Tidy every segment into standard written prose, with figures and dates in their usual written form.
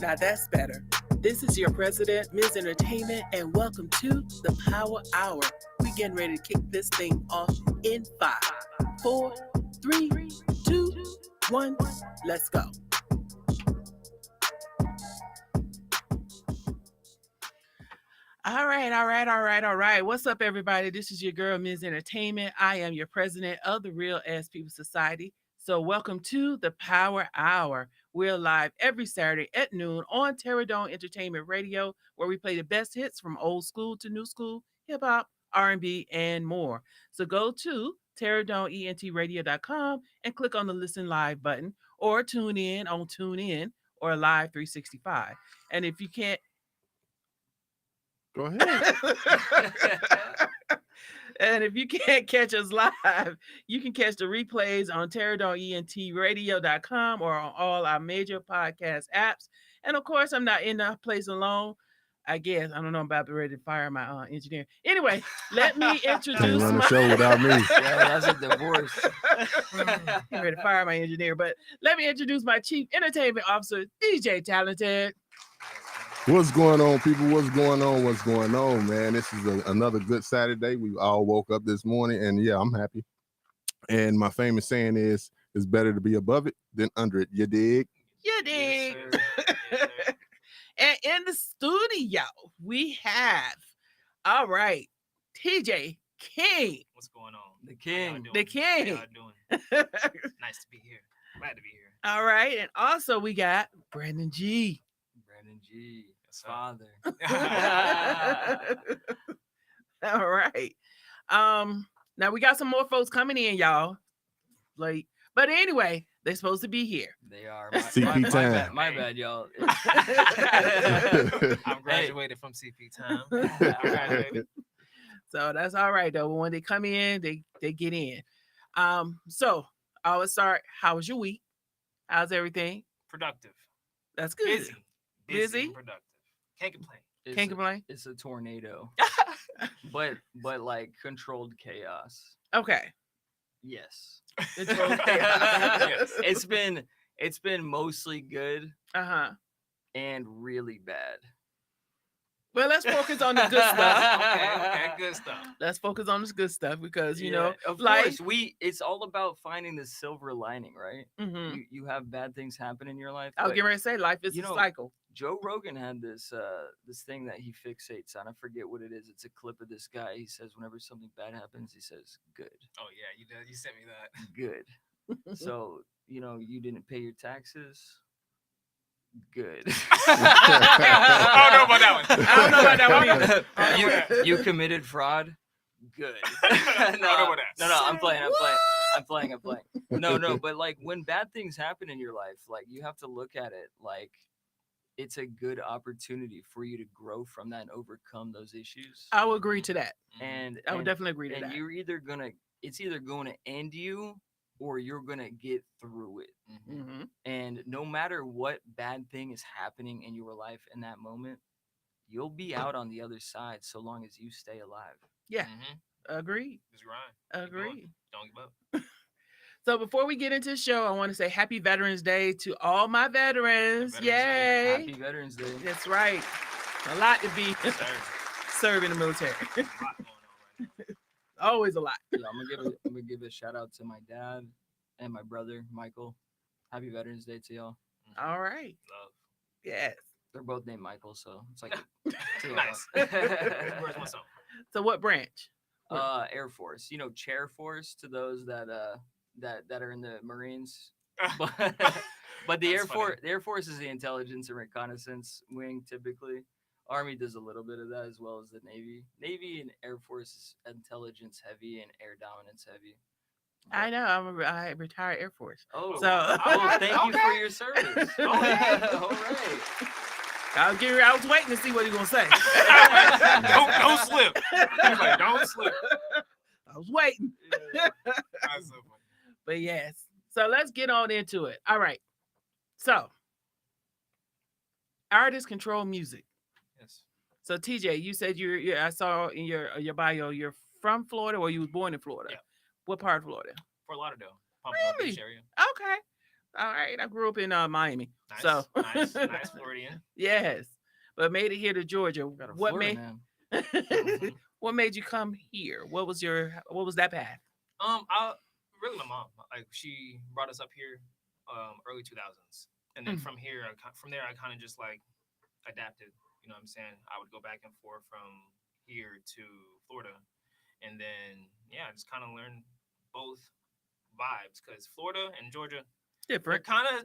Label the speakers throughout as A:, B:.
A: Now that's better. This is your president, Ms. Entertainment, and welcome to the Power Hour. We getting ready to kick this thing off in 5, 4, 3, 2, 1. Let's go. All right. What's up, everybody? This is your girl, Ms. Entertainment. I am your president of the Real Ass People Society. So welcome to the Power Hour. We're live every Saturday at noon on Terradome Entertainment Radio, where we play the best hits from old school to new school, hip hop, R&B, and more. So go to terradomeentradio.com and click on the Listen Live button, or tune in on TuneIn or Live 365. And if you can't,
B: go ahead.
A: And if you can't catch us live, you can catch the replays on terradomeentradio.com or on all our major podcast apps. And of course, I'm not in the place alone. I guess I don't know. I'm about to be ready to fire my engineer. Anyway, let me introduce.
B: Can't run the show without me.
C: Yeah, that's a divorce.
A: I'm ready to fire my engineer, but let me introduce my chief entertainment officer, DJ Talented.
B: What's going on, people? What's going on, man? This is another good Saturday. We all woke up this morning, and yeah, I'm happy. And my famous saying is, it's better to be above it than under it. You dig?
A: You dig? Yes, and in the studio, we have, all right, TJ King.
D: What's going on?
C: The King.
A: The King.
D: How y'all doing? Nice to be here. Glad to be here.
A: All right. And also we got Brandon G.
C: Brandon G. His father.
A: All right. Now we got some more folks coming in, y'all. Like, but anyway, they're supposed to be here.
C: They are.
B: CP time.
C: My bad, y'all.
D: I'm graduated from CP time. I graduated.
A: So that's all right though. When they come in, they get in. So I would start. How was your week? How's everything?
D: Productive.
A: That's good.
D: Busy. And productive. Can't complain.
A: Can't complain.
C: It's a tornado. but like controlled chaos.
A: Okay.
C: Yes.
A: Controlled chaos.
D: Yes.
C: It's been mostly good. And really bad.
A: Well, let's focus on the good stuff.
D: Okay, good stuff.
A: Let's focus on this good stuff because you know,
C: of
A: life.
C: course, it's all about finding the silver lining, right?
A: Mm-hmm.
C: You have bad things happen in your life.
A: I was getting ready to say life is a cycle.
C: Joe Rogan had this thing that he fixates on. I forget what it is. It's a clip of this guy. He says whenever something bad happens, he says, "Good."
D: Oh yeah, you did. You sent me that.
C: Good. So you didn't pay your taxes. Good.
D: I don't know about that one.
A: I don't know about that one either.
C: You committed fraud. Good.
D: I don't know about that.
C: No, I'm playing. No, but like when bad things happen in your life, like you have to look at it like it's a good opportunity for you to grow from that and overcome those issues.
A: I would agree to that.
C: And
A: I would definitely agree to that.
C: And it's either going to end you or you're going to get through it.
A: Mm-hmm.
C: And no matter what bad thing is happening in your life in that moment, you'll be out on the other side so long as you stay alive.
A: Yeah. Agreed.
D: Just grind.
A: Agreed.
D: Don't give up.
A: So before we get into the show, I want to say Happy Veterans Day to all my veterans. Yay.
C: Happy Veterans Day.
A: That's right. A lot to be serving the military.
D: A lot going on right now.
A: Always a lot.
C: Yeah, I'm gonna give a shout out to my dad and my brother Michael. Happy Veterans Day to y'all.
A: All right.
D: Love.
A: Yes.
C: They're both named Michael, so it's like
D: Nice. Where's my son?
A: So what branch?
C: Air Force. Chair Force to those that are in the Marines. But the Air Force is the intelligence and reconnaissance wing typically. Army does a little bit of that as well as the Navy. Navy and Air Force is intelligence heavy and air dominance heavy.
A: I know. I retired Air Force.
C: Oh,
A: so
C: thank you for your service. All right.
A: I was waiting to see what he was gonna say.
D: don't slip. He's like, don't slip.
A: I was waiting.
D: Yeah. That's so funny.
A: But yes. So let's get on into it. All right. So artists control music.
D: Yes.
A: So TJ, you said I saw in your bio you're from Florida or you was born in Florida.
D: Yeah.
A: What part of Florida?
D: Fort Lauderdale.
A: Really?
D: Area.
A: Okay. All right. I grew up in Miami.
D: Nice,
A: So
D: nice Floridian.
A: yes. But made it here to Georgia.
C: Got a
A: What
C: Florida
A: made
C: man.
A: what made you come here? What was that path?
D: I really my mom. Like she brought us up here, early 2000s, and then
A: Mm.
D: from here, from there, I kind of just like adapted. You know what I'm saying? I would go back and forth from here to Florida, and then yeah, I just kind of learned both vibes because Florida and Georgia,
A: Different.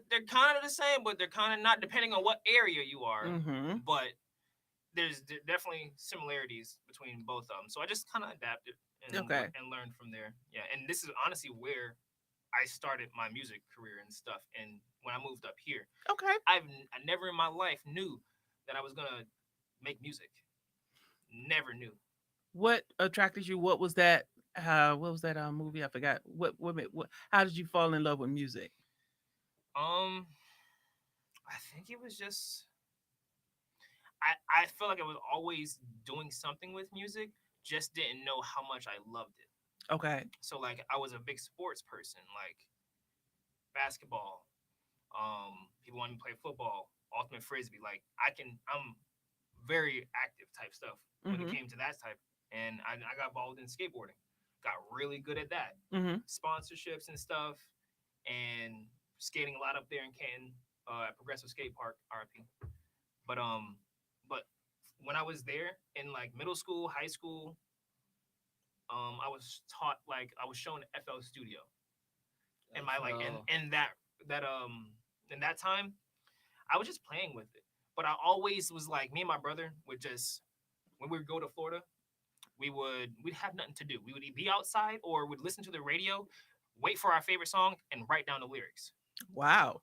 D: they're kind of the same, but they're kind of not depending on what area you are.
A: Mm-hmm.
D: But there's definitely similarities between both of them. So I just kind of adapted
A: Okay.
D: and learned from there. Yeah, and this is honestly where I started my music career and stuff. And when I moved up here,
A: Okay.
D: I never in my life knew that I was gonna make music. Never knew.
A: What attracted you? What was that movie? I forgot. What how did you fall in love with music?
D: Um, I think it was just I feel like I was always doing something with music, just didn't know how much I loved it.
A: Okay.
D: So like I was a big sports person, like basketball. People want me to play football, ultimate frisbee. Like I'm very active type stuff when it
A: Mm-hmm.
D: came to that type. And I got involved in skateboarding, got really good at that,
A: Mm-hmm.
D: sponsorships and stuff, and skating a lot up there in Canton, at Progressive Skate Park, RP. But when I was there in like middle school, high school, I was taught like I was shown FL Studio, and my like
C: FL.
D: and that in that time I was just playing with it. But I always was like me and my brother would just when we would go to Florida, we'd have nothing to do. We would be outside or would listen to the radio, wait for our favorite song, and write down the lyrics.
A: Wow.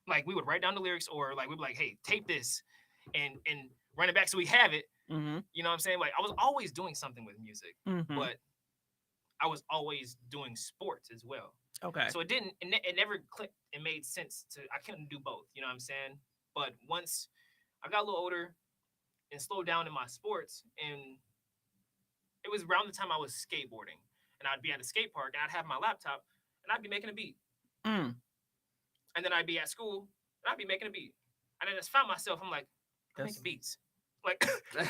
D: Like we would write down the lyrics, or like we'd be like, "Hey, tape this," and run it back so we have it.
A: Mm-hmm.
D: You know what I'm saying? Like I was always doing something with music,
A: Mm-hmm.
D: but I was always doing sports as well.
A: Okay.
D: So it never clicked and made sense to I couldn't do both. You know what I'm saying? But once I got a little older and slowed down in my sports, and it was around the time I was skateboarding, and I'd be at a skate park and I'd have my laptop and I'd be making a beat,
A: Mm.
D: and then I'd be at school and I'd be making a beat, and I just found myself I'm like I'm
A: That's
D: making beats, like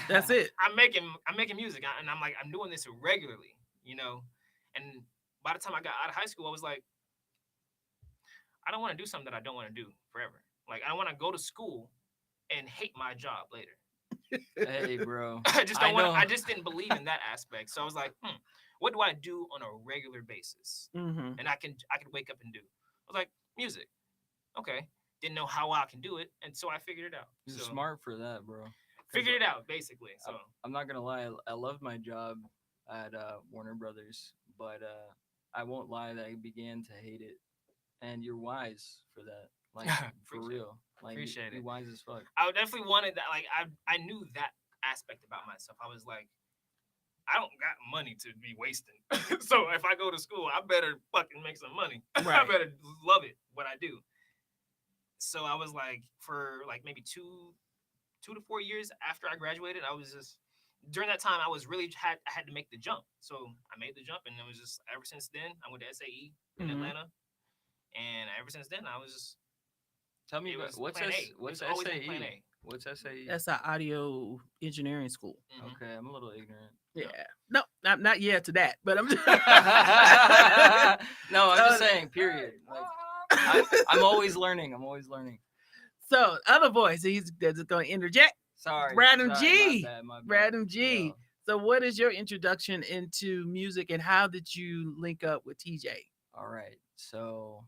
A: that's it.
D: I'm making music, and I'm like I'm doing this regularly, you know, and by the time I got out of high school, I was like I don't want to do something that I don't want to do forever. Like I want to go to school and hate my job later.
C: Hey, bro.
D: I just don't want.
C: know.
D: I just didn't believe in that aspect. So I was like, what do I do on a regular basis?
A: Mm-hmm.
D: And I can wake up and do. I was like, music. Okay. Didn't know how I can do it, and so I figured it out.
C: You're
D: So
C: smart for that, bro. 'Cause
D: figured it out basically. So
C: I'm not gonna lie. I loved my job at Warner Brothers, but I won't lie that I began to hate it. And you're wise for that, like for
D: Appreciate it.
C: real. Like
D: Appreciate
C: you're
D: it.
C: wise as fuck.
D: I definitely wanted that. Like I knew that aspect about myself. I was like, I don't got money to be wasting. So if I go to school, I better fucking make some money. I
A: Right.
D: better love it what I do. So I was like, for like maybe 2 to 4 years after I graduated, I was just during that time I was really I had to make the jump. So I made the jump, and it was just ever since then I went to SAE in
A: Mhm.
D: Atlanta, and ever since then I was just
C: Tell me
D: it
C: about
D: was
C: what's
D: plan A.
C: S, what's
D: It's always been plan
C: SAE?
D: A.
C: What's SAE?
A: That's an audio engineering school.
D: Mhm.
C: Okay, I'm a little ignorant.
A: Yeah. No, not yet to that, but I'm just
C: No, I'm just
A: No,
C: saying. Period. Like, I'm always learning. I'm always learning.
A: So other voice, he's just going to interject.
C: Sorry,
A: Random
C: sorry,
A: G.
C: My bad, my bad.
A: Random G.
C: Yo,
A: So what is your introduction into music, and how did you link up with TJ?
C: all right. So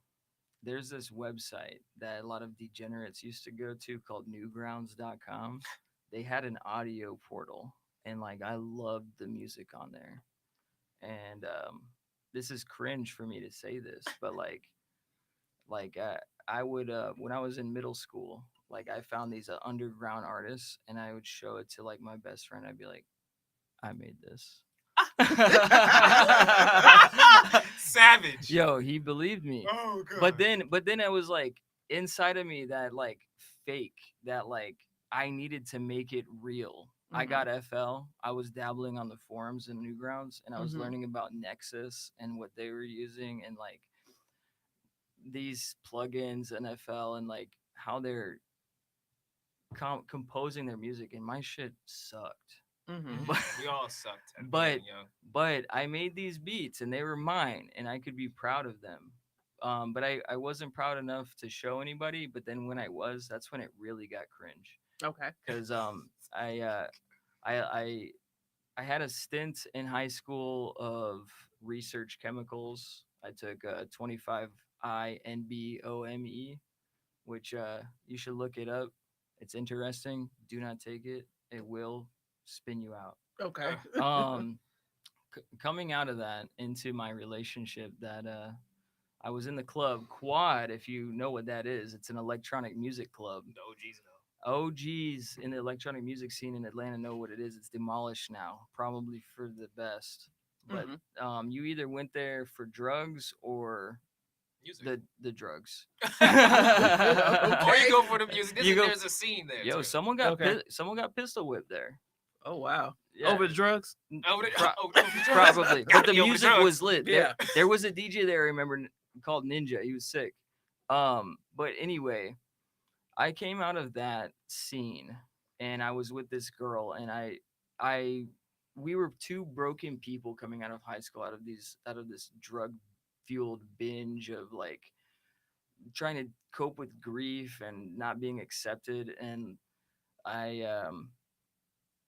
C: there's this website that a lot of degenerates used to go to called newgrounds.com. They had an audio portal, and like I loved the music on there. And this is cringe for me to say this, but I would when I was in middle school, like I found these underground artists, and I would show it to like my best friend. I'd be like, I made this.
D: Savage.
C: Yo, he believed me.
D: Oh god.
C: But then it was like inside of me that like fake that like I needed to make it real. I
A: Mhm.
C: got FL. I was dabbling on the forums and Newgrounds, and I was
A: Mhm.
C: learning about Nexus and what they were using, and like these plugins, NFL, and like how they're composing their music, and my shit sucked.
A: Mm-hmm.
C: But
D: We all sucked at
C: but
D: being young.
C: but I made these beats and they were mine, and I could be proud of them. But I wasn't proud enough to show anybody. But then when I was, that's when it really got cringe.
A: Okay.
C: Because I I I had a stint in high school of research chemicals. I took 25I NBOME, which you should look it up. It's interesting. Do not take it. It will spin you out.
A: Okay.
C: Um, coming out of that into my relationship, that I was in the club Quad. If you know what that is, it's an electronic music club.
D: The OGs know.
C: OGs in the electronic music scene in Atlanta know what it is. It's demolished now, probably for the best. But you either went there for drugs or
D: Music.
C: the drugs.
D: Or
A: Okay.
D: you go for the music.
C: You go-
D: There's a scene there.
C: Yo,
D: too.
C: someone got pistol whipped there.
A: Oh wow.
C: Yeah.
A: Over the drugs?
D: Over the,
C: Pro-
D: over the drugs.
C: Probably, but
D: Gotta
C: the
D: be over
C: music
D: drugs.
C: was lit.
A: Yeah.
C: There was a DJ there. I remember called Ninja. He was sick. But anyway, I came out of that scene, and I was with this girl, and we were two broken people coming out of high school, out of this drug fueled binge of like trying to cope with grief and not being accepted, and I um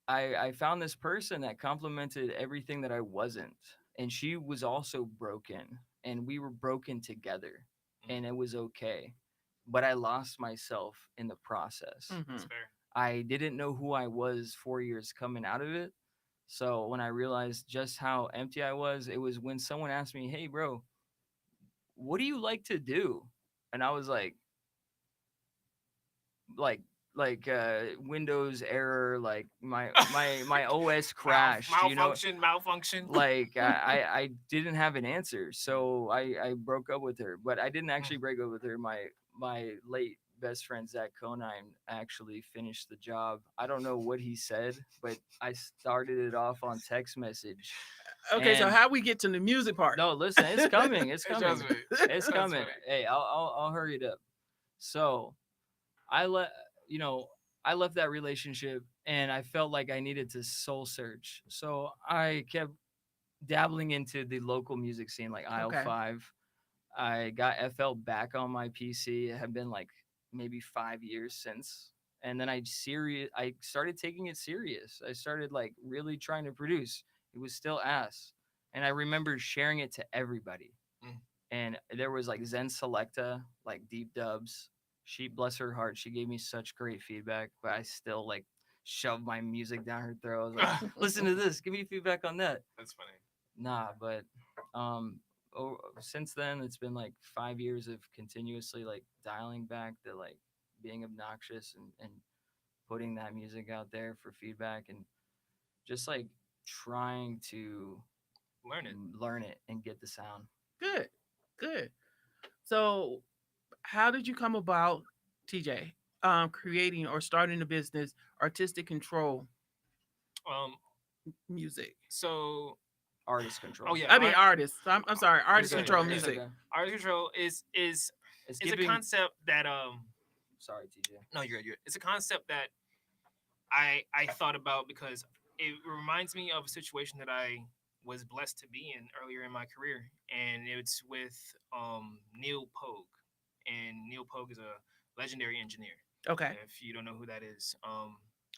C: I found this person that complimented everything that I wasn't. And she was also broken. And we were broken together. And it was okay. But I lost myself in the process.
A: Mm-hmm.
D: That's fair.
C: I didn't know who I was 4 years coming out of it. So when I realized just how empty I was, it was when someone asked me, "Hey, bro, what do you like to do?" And I was like Windows error, like my OS crashed,
D: Malfunction.
C: like I didn't have an answer, so I broke up with her. But I didn't actually break up with her. My late best friend Zach Conine actually finished the job. I don't know what he said, but I started it off on text message.
A: Okay, so
C: And-
A: how we get to the music part?
C: No, listen, it's coming. It's coming.
D: Trust me.
C: It's
D: That's
C: coming.
D: funny.
C: Hey, I'll hurry it up. So I let I left that relationship, and I felt like I needed to soul search. So I kept dabbling into the local music scene, like Aisle
A: Okay.
C: 5. I got FL back on my PC. It had been like maybe 5 years since. And then I started taking it serious. I started like really trying to produce. It was still ass. And I remember sharing it to everybody.
D: Mm.
C: And there was like Zen Selecta, like Deep Dubs. She, bless her heart, she gave me such great feedback, but I still like shoved my music down her throat. I was like, listen to this, give me feedback on that.
D: That's funny.
C: Nah, but since then it's been like 5 years of continuously like dialing back the like being obnoxious and putting that music out there for feedback, and just like trying to
D: Learn it.
C: and get the sound.
A: Good. Good. So how did you come about, TJ, creating or starting a business, Artistic Control
D: Um.
A: Music?
D: So.
C: Artist control.
D: Oh yeah.
A: I mean artists. I'm sorry, Artist
C: okay,
A: Control
C: it's
A: Music.
C: okay.
D: Artist control is
C: It's
D: a
C: giving.
D: concept that
C: Sorry, TJ.
D: no, you're good. It's a concept that I thought about because it reminds me of a situation that I was blessed to be in earlier in my career, and it's with Neil Pogue, and Neil Pogue is a legendary engineer.
A: Okay.
D: If you don't know who that is,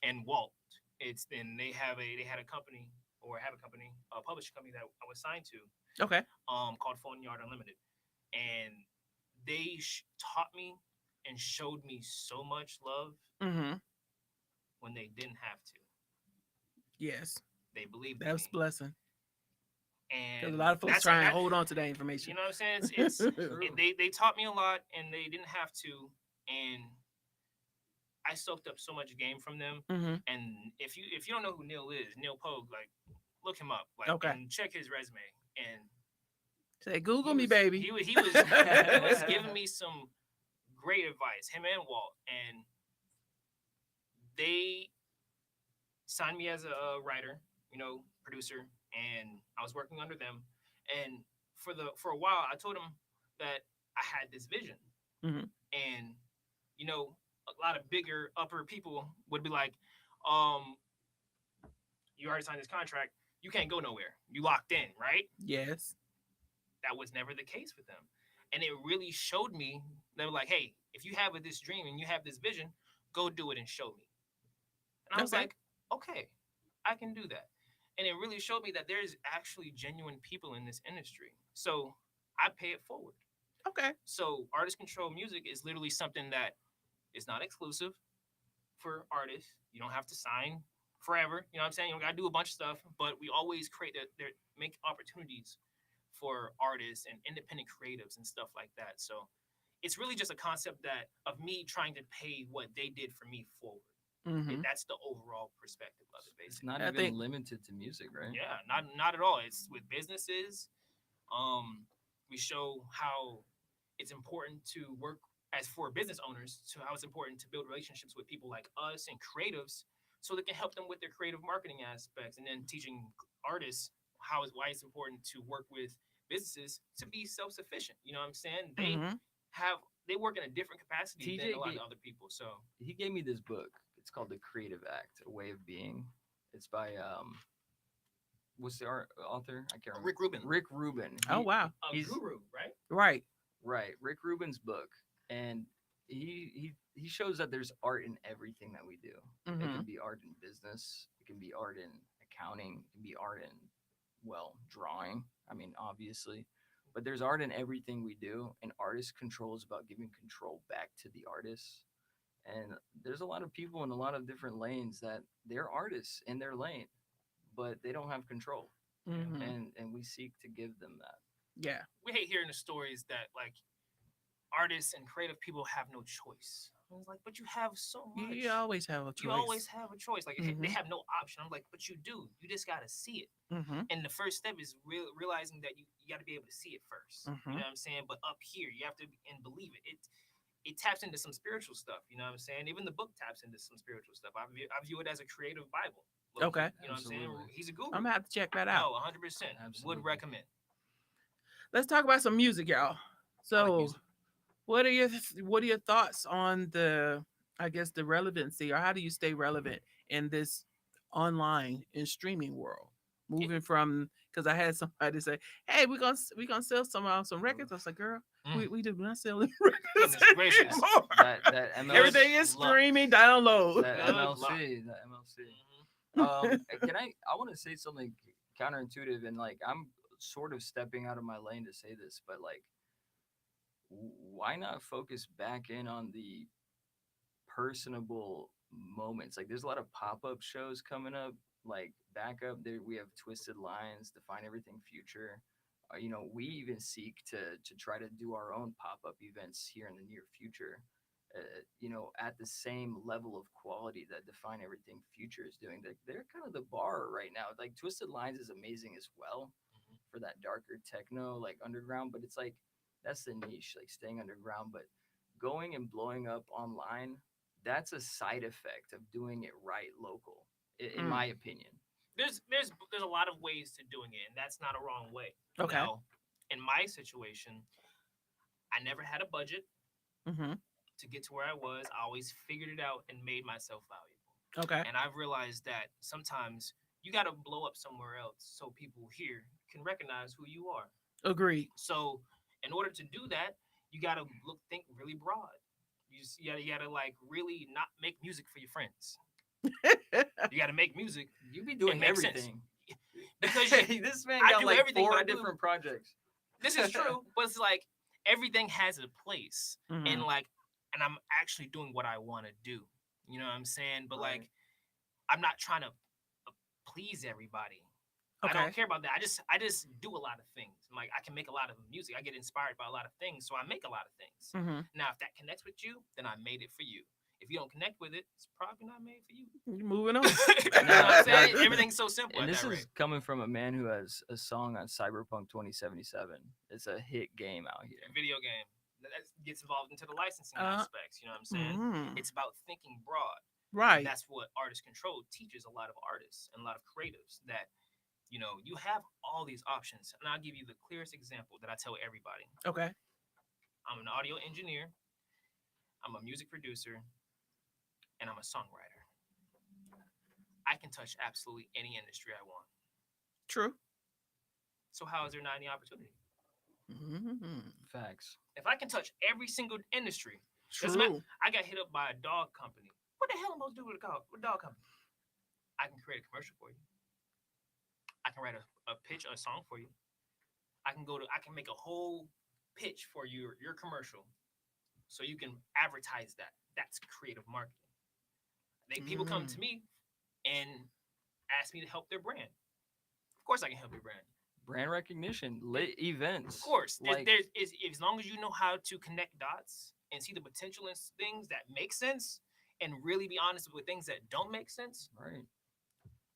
D: and Walt, they had a company, or have a company, a publishing company that I was signed to,
A: Okay.
D: called Phone Yard Unlimited, and they taught me and showed me so much love
A: Mm-hmm.
D: when they didn't have to.
A: Yes.
D: They believed
A: That
D: in
A: was a
D: me.
A: blessing.
D: And
A: Because a lot of folks
D: that's
A: try and
D: that-
A: hold on to that information.
D: You know what I'm saying? They taught me a lot, and they didn't have to, and I soaked up so much game from them.
A: Mm-hmm.
D: And if you don't know who Neil is, Neil Pogue, like look him up, like
A: Okay.
D: and check his resume. And
A: Say, Google
D: he
A: me,
D: was-
A: baby.
D: He was giving me some great advice. Him and Walt, and they signed me as a writer, producer, and I was working under them. And for a while, I told them that I had this vision,
A: Mm-hmm.
D: and you know, a lot of bigger upper people would be like, um, you already signed this contract, you can't go nowhere, you locked in, right?
A: Yes.
D: That was never the case with them. And it really showed me, they were like, hey, if you have this dream and you have this vision, go do it and show me. And I was
A: Okay.
D: like, okay, I can do that. And it really showed me that there's actually genuine people in this industry. So I pay it forward.
A: Okay.
D: So artist control music is literally something that is not exclusive for artists. You don't have to sign forever. You know what I'm saying? You don't gotta do a bunch of stuff, but we always create make opportunities for artists and independent creatives and stuff like that. So it's really just a concept that of me trying to pay what they did for me forward.
A: Mm-hmm.
D: That's the overall perspective of it,
C: It's
D: basically.
C: not
A: I
C: even
A: think-
C: limited to music, right?
D: Yeah, not at all. It's with businesses. We show how it's important to work as for business owners, to how it's important to build relationships with people like us and creatives, so they can help them with their creative marketing aspects, and then teaching artists why it's important to work with businesses to be self-sufficient. You know what I'm saying?
A: Mm-hmm.
D: They work in a different capacity than
C: TJ
D: a lot of
C: gave-
D: other people. So
C: He gave me this book. It's called The Creative Act: A Way of Being. It's by what's the author? I can't remember.
D: Rick Rubin,
C: Rick Rubin.
A: Oh wow.
D: a
C: he's-
D: guru, right?
A: Right.
C: Right, Rick Rubin's book, and he shows that there's art in everything that we do. It
A: Mm-hmm.
C: can be art in business, it can be art in accounting, it can be art in, well, drawing. I mean, obviously, but there's art in everything we do, and artist control is about giving control back to the artists. And there's a lot of people in a lot of different lanes that they're artists in their lane, but they don't have control,
A: Mm-hmm.
C: and we seek to give them that.
A: Yeah.
D: We hate hearing the stories that like artists and creative people have no choice. I was like, but you have so much.
A: You always have a choice.
D: You always have a choice. Like
A: Mhm.
D: they have no option. I'm like, but you do. You just gotta see it.
A: Mm-hmm.
D: And the first step is realizing that you got to be able to see it 1st.
A: Mhm.
D: You know what I'm saying? But up here, you have to and believe it. It taps into some spiritual stuff. You know what I'm saying? Even the book taps into some spiritual stuff. I view it as a creative Bible. low-key.
A: Okay.
D: You know what I'm saying?
C: Absolutely.
D: He's a guru.
A: I'm gonna have to check that out.
D: No, 100%.
C: Absolutely.
D: Would recommend.
A: Let's talk about some music, y'all. So,
D: music.
A: what are your thoughts on the, I guess, the relevancy, or how do you stay relevant in this online and streaming world? Moving from, because I had somebody say, "Hey, we're gonna sell some records." I was like, "Girl, we do not sell any records
D: Goodness gracious.
A: anymore.
C: That MLC,
A: Everything is
D: luck.
A: streaming, download."
C: that
D: Good
C: MLC, that MLC. I want to say something counterintuitive, and like I'm sort of stepping out of my lane to say this, but like, why not focus back in on the personable moments? Like, there's a lot of pop-up shows coming up. Like, back up there, we have Twisted Lines, Define Everything Future. We even seek to try to do our own pop-up events here in the near future. At the same level of quality that Define Everything Future is doing. They're kind of the bar right now. Like, Twisted Lines is amazing as well for that darker techno, like underground, but it's like that's the niche, like staying underground. But going and blowing up online, that's a side effect of doing it right local, in my opinion.
D: There's a lot of ways to doing it, and that's not a wrong way.
A: Okay.
D: Now, in my situation, I never had a budget
A: Mm-hmm.
D: to get to where I was. I always figured it out and made myself valuable.
A: Okay.
D: And I've realized that sometimes you got to blow up somewhere else so people here can recognize who you are.
A: Agreed.
D: So, in order to do that, you got to think really broad. You gotta like really not make music for your friends. You got to make music
C: You be doing
D: makes sense.
C: everything.
D: because
C: This man
D: I
C: got
D: do
C: like
D: everything, but
C: 4
D: I do-
C: different projects.
D: this is true, but it's like everything has a place,
A: Mhm.
D: and I'm actually doing what I want to do. You know what I'm saying? But
C: Right.
D: like, I'm not trying to please everybody. I
A: Okay.
D: don't care about that. I just do a lot of things. Like, I can make a lot of music. I get inspired by a lot of things, so I make a lot of things.
A: Mm-hmm.
D: Now, if that connects with you, then I made it for you. If you don't connect with it, it's probably not made for you.
A: Moving on.
D: You know what I'm saying?
C: Now-
D: Everything's so simple.
C: And
D: at
C: this
D: that
C: is
D: rate.
C: coming from a man who has a song on Cyberpunk 2077. It's a hit game out here.
D: Video game that gets involved into the licensing
A: Uh,
D: aspects. You know what I'm saying?
A: Mhm.
D: It's about thinking broad.
A: Right.
D: That's what artist control teaches a lot of artists and a lot of creatives, that you have all these options. And I'll give you the clearest example that I tell everybody.
A: Okay.
D: I'm an audio engineer. I'm a music producer, and I'm a songwriter. I can touch absolutely any industry I want.
A: True.
D: So how is there not any opportunity?
A: Mhm.
C: Facts.
D: If I can touch every single industry, doesn't matter.
A: True.
D: I got hit up by a dog company. What the hell am I supposed to do with a dog company? I can create a commercial for you. I can write a pitch, a song for you. I can make a whole pitch for your commercial, so you can advertise that. That's creative marketing. People come to me and ask me to help their brand. Of course, I can help your brand.
C: Brand recognition, lit events.
D: Of course,
C: like
D: as long as you know how to connect dots and see the potential in things that make sense, and really be honest with things that don't make sense,
C: right.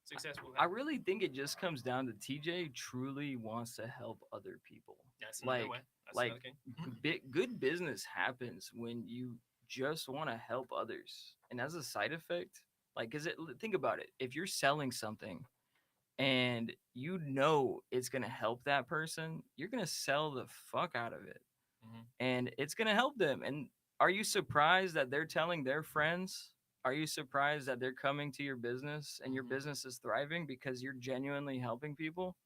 D: successful.
C: I really think it just comes down to TJ truly wants to help other people.
D: That's another way. That's
C: Like
D: another thing.
C: good business happens when you just want to help others, and as a side effect, like, think about it. If you're selling something and you know it's gonna help that person, you're gonna sell the fuck out of it,
D: Mhm.
C: and it's gonna help them. And are you surprised that they're telling their friends? Are you surprised that they're coming to your business and your
D: Mhm.
C: business is thriving because you're genuinely helping people?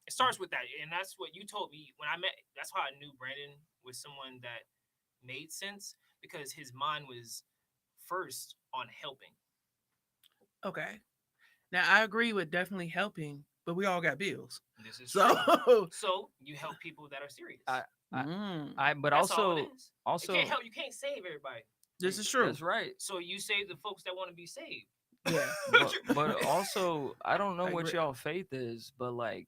D: It starts with that, and that's what you told me when I met. That's how I knew Brandon was someone that made sense, because his mind was first on helping.
A: Okay. Now I agree with definitely helping, but we all got bills.
D: This is
A: So
D: true. So you help people that are serious.
C: I, I,
A: mm,
C: but
D: That's all it
C: also,
D: is.
C: also,
D: You can't help. You can't save everybody.
A: this is true.
C: That's right.
D: So you save the folks that want to be saved.
A: Yeah.
C: But also, I don't know
A: I
C: what
A: agree.
C: y'all faith is, but like,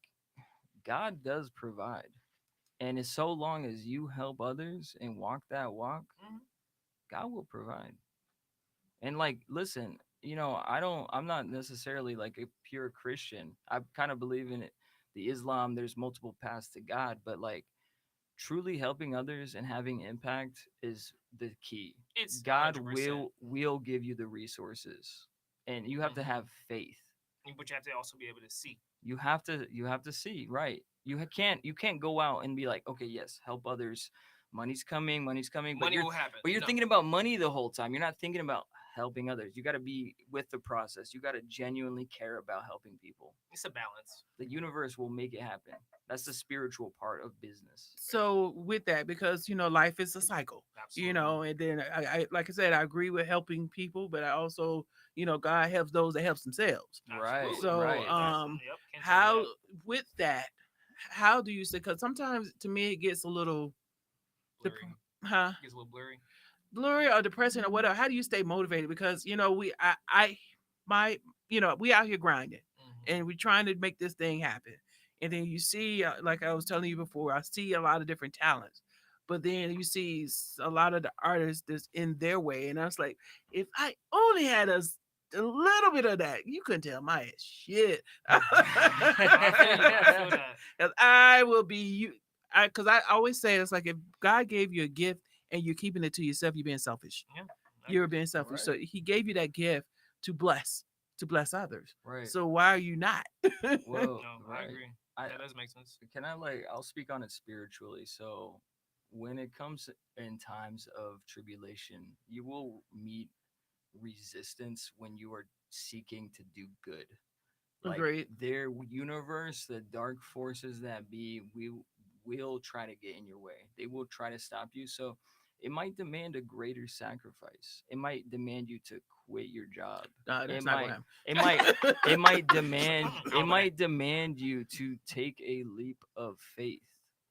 C: God does provide. And it's so long as you help others and walk that walk,
D: Mhm.
C: God will provide. And like, listen, I'm not necessarily like a pure Christian. I kind of believe in it. The Islam, there's multiple paths to God, but like, truly helping others and having impact is the key.
D: It's
C: God
D: 100%.
C: will give you the resources, and you have to
D: Mhm.
C: have faith.
D: But you have to also be able to see.
C: You have to see, right. You can't go out and be like, okay, yes, help others, money's coming, but
D: Money
C: you're
D: will happen.
C: but you're
D: No.
C: thinking about money the whole time. You're not thinking about helping others. You got to be with the process. You got to genuinely care about helping people.
D: It's a balance.
C: The universe will make it happen. That's the spiritual part of business.
A: So with that, because life is a cycle,
D: Absolutely.
A: and then I like I said, I agree with helping people, but I also, God helps those that helps themselves.
C: Right,
D: Absolutely.
A: So
C: right.
D: Yep. Can't say
A: how
D: that.
A: with that, how do you say? Because sometimes to me it gets a little, dep-
D: Blurry.
A: huh,
D: Gets a little blurry.
A: blurry or depressing or whatever. How do you stay motivated? Because my we out here grinding
D: Mhm.
A: and we trying to make this thing happen. And then you see, like I was telling you before, I see a lot of different talents. But then you see a lot of the artists that's in their way, and I was like, if I only had a little bit of that, you couldn't tell my ass shit.
D: I feel you. I feel that.
A: Because I will be you. Because I always say it's like if God gave you a gift and you're keeping it to yourself, you're being selfish.
D: Yeah. I
A: You're
D: agree.
A: being selfish. So
C: Right.
A: He gave you that gift to bless others.
C: Right.
A: So why are you not?
C: Well,
D: No, I
C: right.
D: agree.
C: I
D: That does make sense.
C: I'll speak on it spiritually. So when it comes in times of tribulation, you will meet resistance when you are seeking to do good. Like,
A: Agreed.
C: their universe, the dark forces that be, will try to get in your way. They will try to stop you. So it might demand a greater sacrifice. It might demand you to quit your job.
A: No,
C: It
A: that's not
C: might
A: gonna
C: it might
A: happen.
C: it might demand it
D: Over that.
C: might demand you to take a leap of faith.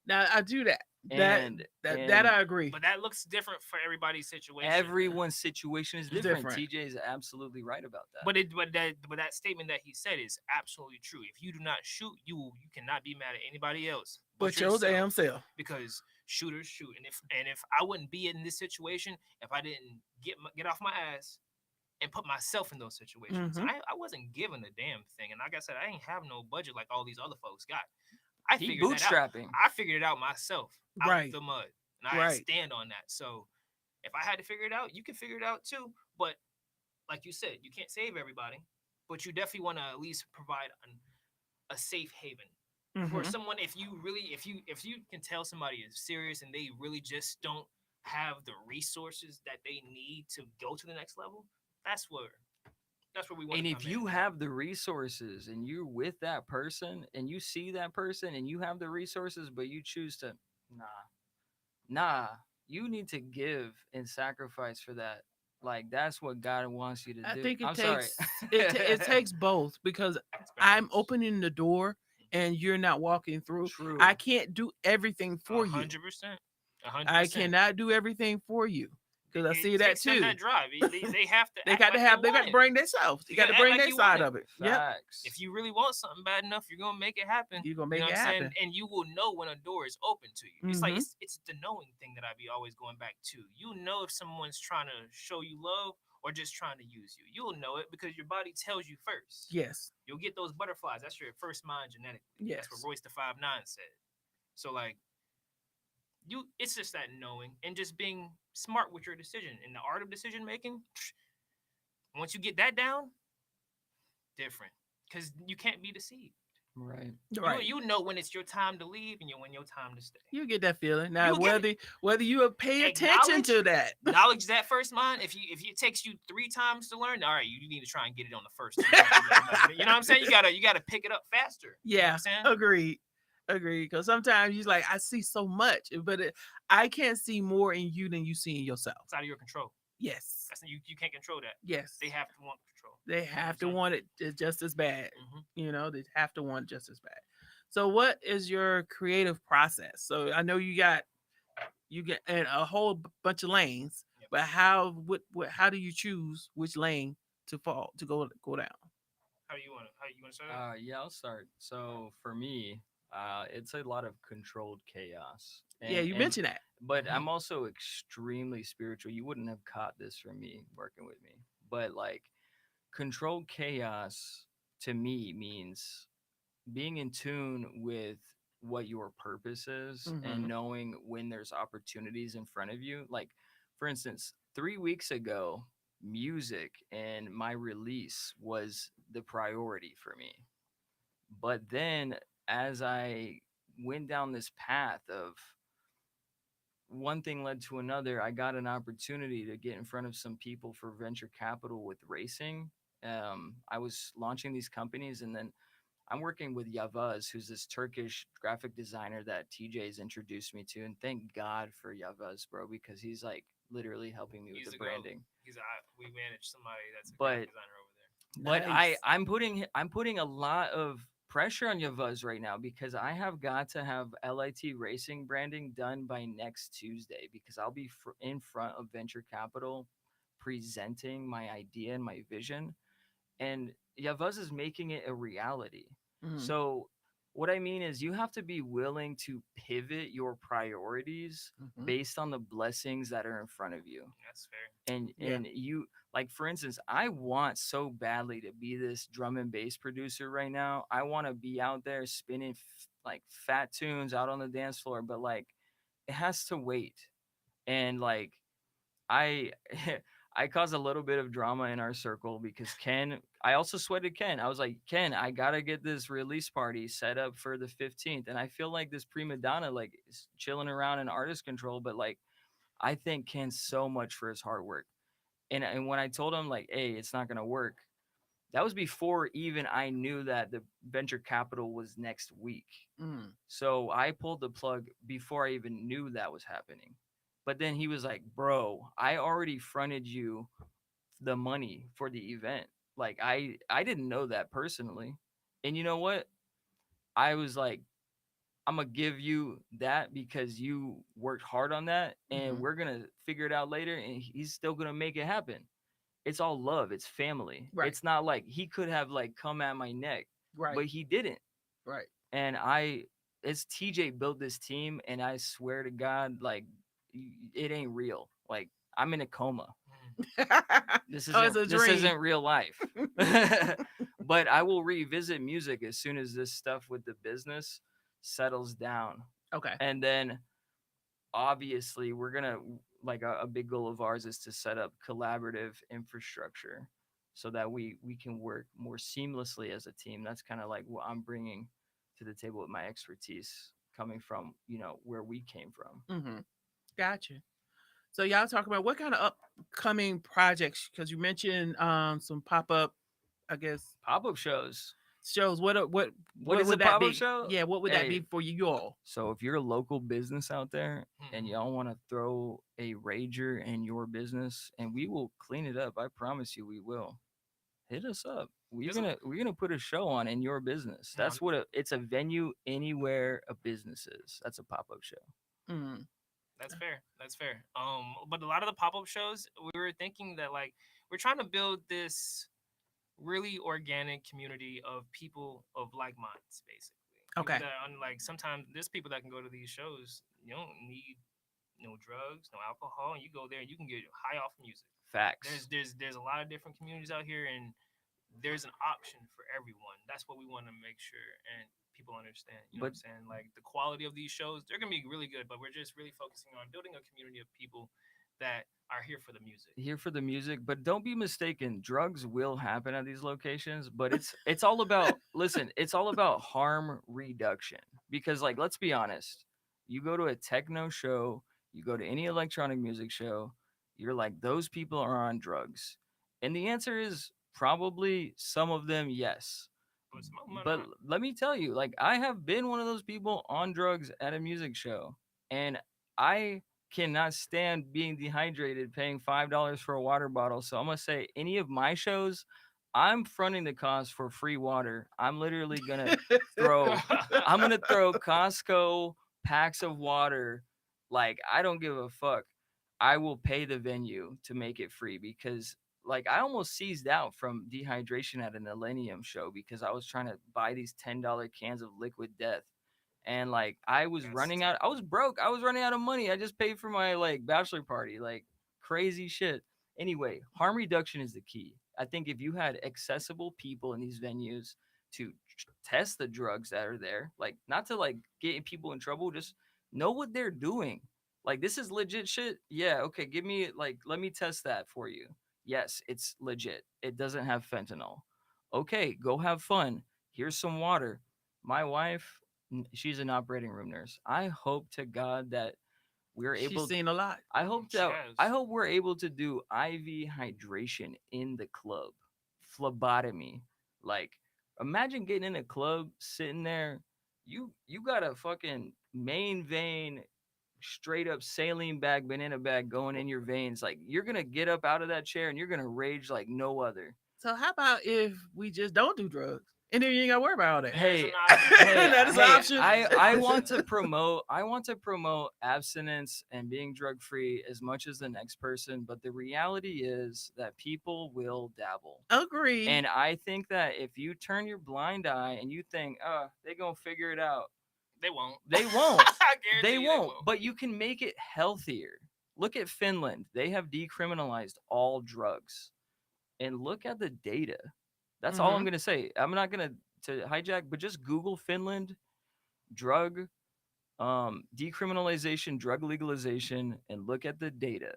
A: Now I do that. That
C: And
A: that I agree.
D: But that looks different for everybody's situation.
C: everyone's situation is
A: It's
C: different.
A: different.
C: TJ is absolutely right about that.
D: But that statement that he said is absolutely true. If you do not shoot, you cannot be mad at anybody else
A: But your
D: yourself,
A: damn self.
D: because shooters shoot. And if I wouldn't be in this situation if I didn't get off my ass and put myself in those situations.
A: Mhm.
D: I wasn't given a damn thing, and like I said, I ain't have no budget like all these other folks got. I
C: He
D: figured that out.
C: bootstrapping.
D: I figured it out myself, out
A: Right.
D: the mud, and I
A: Right.
D: stand on that. So if I had to figure it out, you can figure it out too. But like you said, you can't save everybody, but you definitely want to at least provide a safe haven. For
A: Mhm.
D: someone, if you can tell somebody is serious and they really just don't have the resources that they need to go to the next level, that's where we want
C: And
D: to
C: if
D: come in
C: you
D: and help.
C: have the resources and you're with that person and you see that person and you have the resources, but you choose to, nah, nah, you need to give and sacrifice for that. Like, that's what God wants you to
A: I
C: do.
A: think it
C: I'm sorry.
A: takes it takes both because
D: It's
A: I'm
D: balance.
A: opening the door and you're not walking through. I
C: True.
A: can't do everything for you.
D: 100%. a hundred
A: I
D: percent.
A: cannot do everything for you because I see
D: It
A: that
D: takes them
A: too.
D: that drive. They have to
A: They
D: act
A: got to
D: like they
A: have they got
D: want
A: to
D: it.
A: bring themselves. You
D: You
A: got to
D: gotta act
A: bring
D: like
A: their
D: you want
A: side
D: it.
A: of it. Yep.
C: Facts.
D: If you really want something bad enough, you're gonna make it happen.
A: You're gonna
D: You
A: make
D: know
A: it
D: what I'm saying?
A: happen.
D: And you will know when a door is open to you. It's like
A: Mhm.
D: it's the knowing thing that I be always going back to. You know if someone's trying to show you love or just trying to use you. You'll know it because your body tells you first.
A: Yes.
D: You'll get those butterflies. That's your first mind genetically. That's what
A: Yes.
D: Royce the 5'9" said. So like it's just that knowing and just being smart with your decision. In the art of decision making, once you get that down, different. Because you can't be deceived.
C: Right.
A: Right.
D: You know when it's your time to leave and when your time to stay.
A: You get that feeling. Now
D: You get it.
A: whether you pay attention
D: Acknowledge
A: to that.
D: acknowledge that first mind. If it takes you 3 times to learn, all right, you need to try and get it on the first 2 times. You know what I'm saying? You gotta pick it up faster. You know what
A: Yeah,
D: I'm saying?
A: agreed. Agreed. Because sometimes you're like, I see so much, but I can't see more in you than you see in yourself.
D: It's out of your control.
A: Yes.
D: That's you can't control that.
A: Yes.
D: They have to want control.
A: They
D: You know what
A: have
D: I'm
A: to
D: saying?
A: want it just as bad.
D: Mm-hmm.
A: They have to want just as bad. So, what is your creative process? So, I know you get in a whole bunch of lanes,
D: Yep.
A: but how do you choose which lane to go down?
D: How you want to start that?
C: Yeah, I'll start. So for me, it's a lot of controlled chaos,
A: Yeah, you
C: and
A: mentioned that.
C: but
D: Mm-hmm.
C: I'm also extremely spiritual. You wouldn't have caught this from me working with me, but like controlled chaos to me means being in tune with what your purpose is and
A: Mm-hmm.
C: knowing when there's opportunities in front of you. Like, for instance, 3 weeks ago, music and my release was the priority for me. But then as I went down this path of one thing led to another, I got an opportunity to get in front of some people for venture capital with racing. I was launching these companies, and then I'm working with Yavuz, who's this Turkish graphic designer that TJ's introduced me to. And thank God for Yavuz, bro, because he's like literally helping me with
D: He's
C: the
D: a goat.
C: branding.
D: We manage somebody that's a graphic
C: But
D: designer over there.
A: Nice.
C: I'm putting a lot of pressure on Yavuz right now because I have got to have LIT racing branding done by next Tuesday because I'll be in front of venture capital presenting my idea and my vision, and Yavuz is making it a reality.
A: Mm-hmm.
C: So what I mean is you have to be willing to pivot your priorities
A: Mm-hmm.
C: based on the blessings that are in front of you.
D: That's fair.
A: Yeah.
C: And you, like, for instance, I want so badly to be this drum and bass producer right now. I want to be out there spinning like fat tunes out on the dance floor, but like it has to wait. And like I I caused a little bit of drama in our circle because Ken, I also sweated Ken. I was like, Ken, I gotta get this release party set up for the 15th. And I feel like this prima donna like is chilling around in artist control, but like I thank Ken so much for his hard work. And when I told him like, hey, it's not gonna work, that was before even I knew that the venture capital was next week.
A: Mm.
C: So I pulled the plug before I even knew that was happening. But then he was like, bro, I already fronted you the money for the event. Like I didn't know that personally. And you know what? I was like, I'm gonna give you that because you worked hard on that and
A: Mm-hmm.
C: we're gonna figure it out later and he's still gonna make it happen. It's all love, it's family.
A: Right.
C: It's not like he could have like come at my neck,
A: Right.
C: but he didn't.
A: Right.
C: And it's TJ built this team, and I swear to God, like it ain't real. Like I'm in a coma. This
A: Oh, it's
C: isn't
A: a
C: this
A: dream.
C: isn't real life. But I will revisit music as soon as this stuff with the business settles down.
A: Okay.
C: And then obviously we're gonna like a big goal of ours is to set up collaborative infrastructure so that we can work more seamlessly as a team. That's kind of like what I'm bringing to the table with my expertise coming from, where we came from.
A: Mm-hmm. Gotcha. So y'all talk about what kind of upcoming projects? Because you mentioned some pop up, I guess,
C: Pop-up shows.
A: shows.
C: What
A: What
C: is a
A: would that
C: pop-up
A: be?
C: show?
A: Yeah, what would that
C: Hey,
A: be for you all?
C: so if you're a local business out there and
D: Mhm.
C: y'all want to throw a rager in your business, and we will clean it up, I promise you we will. Hit us up. We're
D: There's a,
C: gonna we're gonna put a show on in your business.
D: no,
C: That's what it's a venue anywhere a business is. That's a pop-up show.
A: Mm.
D: that's fair. That's fair. But a lot of the pop up shows, we were thinking that like we're trying to build this really organic community of people of like minds, basically. People
A: Okay.
D: that are like sometimes there's people that can go to these shows. You don't need no drugs, no alcohol, and you go there and you can get high off music.
C: Facts.
D: There's a lot of different communities out here, and there's an option for everyone. That's what we want to make sure and people understand. You know
C: But
D: what I'm saying? Like the quality of these shows, they're gonna be really good, but we're just really focusing on building a community of people that are here for the music.
C: here for the music, but don't be mistaken, drugs will happen at these locations, but it's all about listen, it's all about harm reduction. Because like let's be honest, you go to a techno show, you go to any electronic music show, you're like those people are on drugs. And the answer is probably some of them, yes.
D: But some of them are
C: But
D: not.
C: let me tell you, like I have been one of those people on drugs at a music show, and I cannot stand being dehydrated, paying $5 for a water bottle. So I'm gonna say any of my shows, I'm fronting the cost for free water. I'm literally gonna throw, I'm gonna throw Costco packs of water. Like I don't give a fuck. I will pay the venue to make it free because like I almost seized out from dehydration at a Millennium show because I was trying to buy these $10 cans of liquid death. And like I was
D: That's
C: running out, I was broke. I was running out of money. I just paid for my like bachelor party, like crazy shit. Anyway, harm reduction is the key. I think if you had accessible people in these venues to test the drugs that are there, like not to like get people in trouble, just know what they're doing. Like this is legit shit. Yeah, okay, give me like let me test that for you. Yes, it's legit. It doesn't have fentanyl. Okay, go have fun. Here's some water. My wife, she's an operating room nurse. I hope to God that we're
A: She's
C: able
A: seen a lot.
D: she has.
C: I hope we're able to do IV hydration in the club. Phlebotomy. Like imagine getting in a club, sitting there, you got a fucking main vein straight up saline bag, banana bag going in your veins. Like you're gonna get up out of that chair and you're gonna rage like no other.
A: So how about if we just don't do drugs and then you ain't gotta worry about all that?
D: There's an
C: Hey,
D: option.
C: hey,
A: That is an
C: hey,
A: option.
C: I want to promote abstinence and being drug free as much as the next person, but the reality is that people will dabble.
A: Agree.
C: And I think that if you turn your blind eye and you think, they gonna figure it out,
D: They won't.
C: they won't.
D: I guarantee
C: They
D: you
C: won't. But you can make it healthier. Look at Finland. They have decriminalized all drugs. And look at the data. That's all I'm
A: Mhm.
C: gonna say. I'm not gonna to hijack, but just Google Finland drug decriminalization, drug legalization, and look at the data.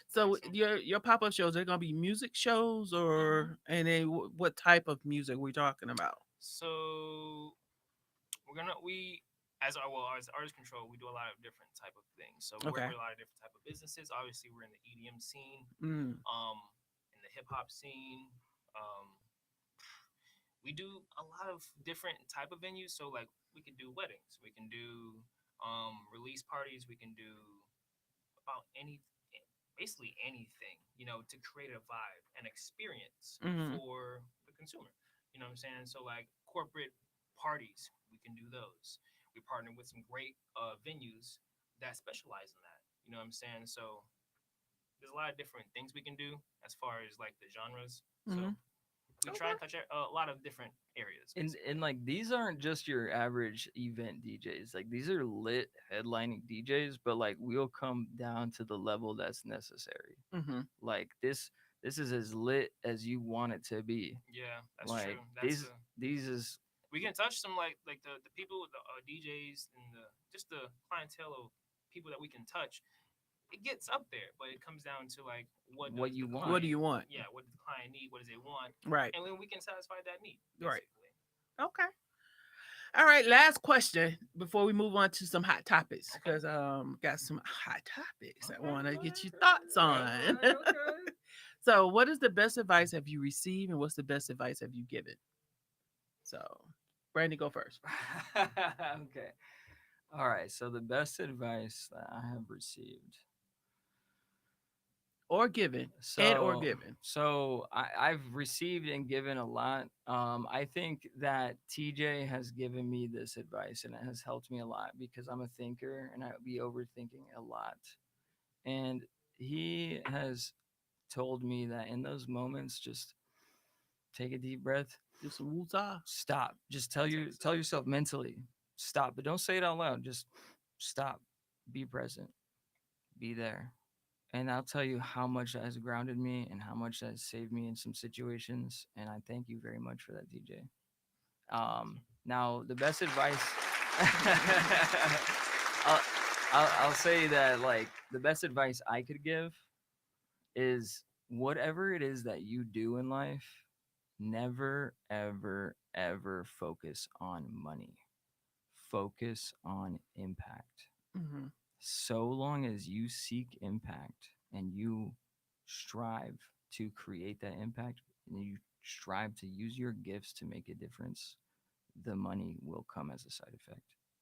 A: So your pop up shows, they're gonna be music shows, or and then what type of music we talking about?
D: So we as artist control, we do a lot of different type of things. So we work
A: Okay.
D: with a lot of different type of businesses. Obviously, we're in the EDM scene,
A: Mm.
D: in the hip hop scene. Um, we do a lot of different type of venues. So like we can do weddings, we can do release parties, we can do about basically anything, to create a vibe and experience
A: Mhm.
D: for the consumer. You know what I'm saying? So like corporate parties, we can do those. We partner with some great venues that specialize in that. You know what I'm saying? So there's a lot of different things we can do as far as like the genres. So
A: Mhm.
D: we try
A: Okay.
D: and touch a lot of different areas.
C: And
D: Basically.
C: and like these aren't just your average event DJs. Like these are lit headlining DJs, but like we'll come down to the level that's necessary.
A: Mhm.
C: Like this is as lit as you want it to be.
D: Yeah, that's
C: Like
D: true. That's
C: these is
D: we can touch some like the people, the DJs, and the just the clientele of people that we can touch. It gets up there, but it comes down to like what
C: what
D: does
C: you
D: the
C: want.
A: What do
D: client,
A: you want?
D: yeah, what does the client need, what does they want,
A: Right.
D: and then we can satisfy that need
A: Right.
D: basically.
A: Okay. All right, last question before we move on to some hot topics
D: Okay.
A: because got some hot topics I
D: Okay,
A: want to
D: go
A: get
D: ahead,
A: your
D: go
A: thoughts
D: ahead,
A: on.
D: go ahead, okay.
A: So, what is the best advice have you received, and what's the best advice have you given? So, Brandy, go first.
C: Okay. All right. So the best advice that I have received.
A: Or given, and or
C: So
A: given.
C: I've received and given a lot. I think that TJ has given me this advice and it has helped me a lot because I'm a thinker and I be overthinking a lot. And he has told me that in those moments, just take a deep breath,
A: Do some woosah.
C: stop. Just tell yourself mentally, stop, but don't say it out loud. Just stop, be present, be there. And I'll tell you how much that has grounded me and how much that has saved me in some situations. And I thank you very much for that, DJ. Now the best advice, I'll, I'll say that like the best advice I could give is whatever it is that you do in life, never, ever, ever focus on money. Focus on impact.
A: Mm-hmm.
C: So long as you seek impact and you strive to create that impact and you strive to use your gifts to make a difference, the money will come as a side effect.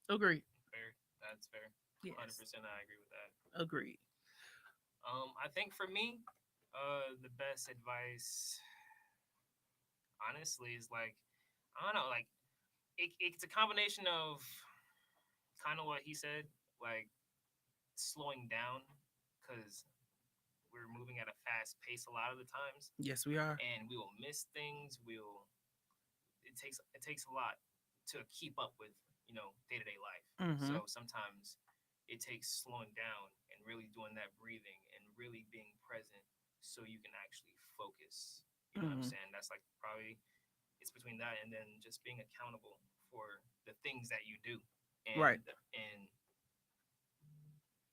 A: Agreed.
D: Fair. That's fair.
A: Yes,
D: 100%, I agree with that.
A: agreed.
D: I think for me, the best advice, honestly, is like, I don't know, like it's a combination of kind of what he said, like slowing down, because we're moving at a fast pace a lot of the times,
A: Yes, we are.
D: and we will miss things. It takes a lot to keep up with day to day life.
A: Mm-hmm.
D: So sometimes it takes slowing down and really doing that breathing and really being present so you can actually focus. You know what I'm
A: Mm-hmm.
D: saying? That's like probably it's between that and then just being accountable for the things that you do.
A: Right.
D: And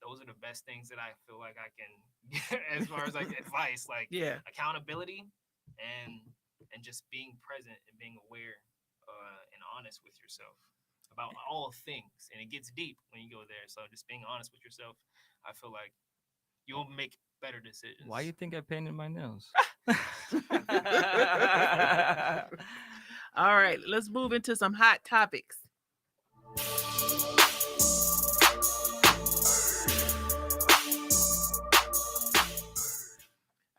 D: those are the best things that I feel like I can get as far as like advice, like
A: Yeah.
D: accountability and and just being present and being aware and honest with yourself about all things. And it gets deep when you go there. So just being honest with yourself, I feel like you'll make better
C: Why you
D: decisions.
C: think I painted my nails?
A: All right, let's move into some hot topics.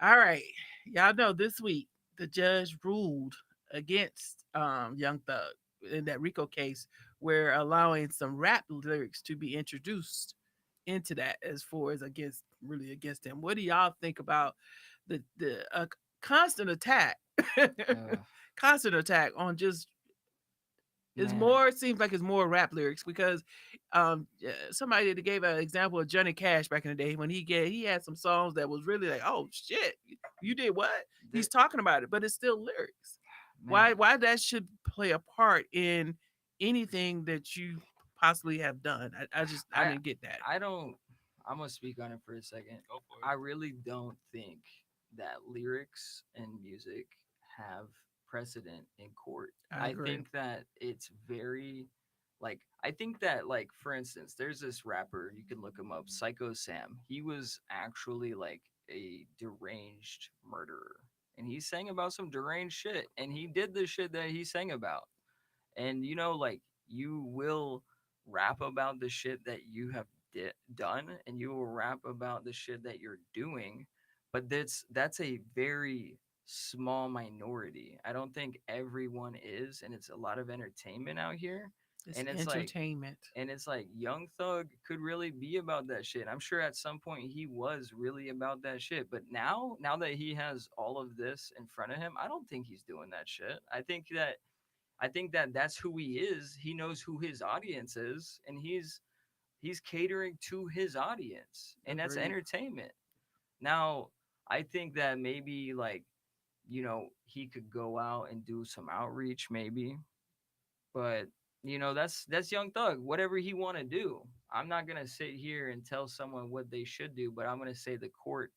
A: All right, y'all know this week the judge ruled against Young Thug in that Rico case, where allowing some rap lyrics to be introduced into that as far as against really against him. What do y'all think about the constant attack,
C: Ugh,
A: constant attack on just it's
C: man,
A: more. It seems like it's more rap lyrics because somebody that gave an example of Johnny Cash back in the day when he had some songs that was really like, oh shit, you did what? He's
C: the,
A: talking about it, but it's still lyrics. Why
C: man,
A: why that should play a part in anything that you possibly have done? I
C: I
A: didn't get that.
C: I don't. I'm gonna speak on it for a second.
D: Go for
C: I
D: it.
C: really don't think that lyrics and music have precedent in court.
A: I
C: I
A: agree.
C: think that it's very like I think that like for instance, there's this rapper, you can look him up, Psycho Sam. He was actually like a deranged murderer. And he sang about some deranged shit and he did the shit that he sang about. And like you will rap about the shit that you have done and you will rap about the shit that you're doing, but that's a very small minority. I don't think everyone is, and it's a lot of entertainment out here.
A: It's
C: and it's like
A: entertainment.
C: and it's like Young Thug could really be about that shit. I'm sure at some point he was really about that shit, but now that he has all of this in front of him, I don't think he's doing that shit. I think that that's who he is. He knows who his audience is, and he's catering to his audience, and that's
A: Agreed.
C: entertainment. Now, I think that maybe like he could go out and do some outreach, maybe, but that's Young Thug. Whatever he want to do, I'm not gonna sit here and tell someone what they should do, but I'm gonna say the court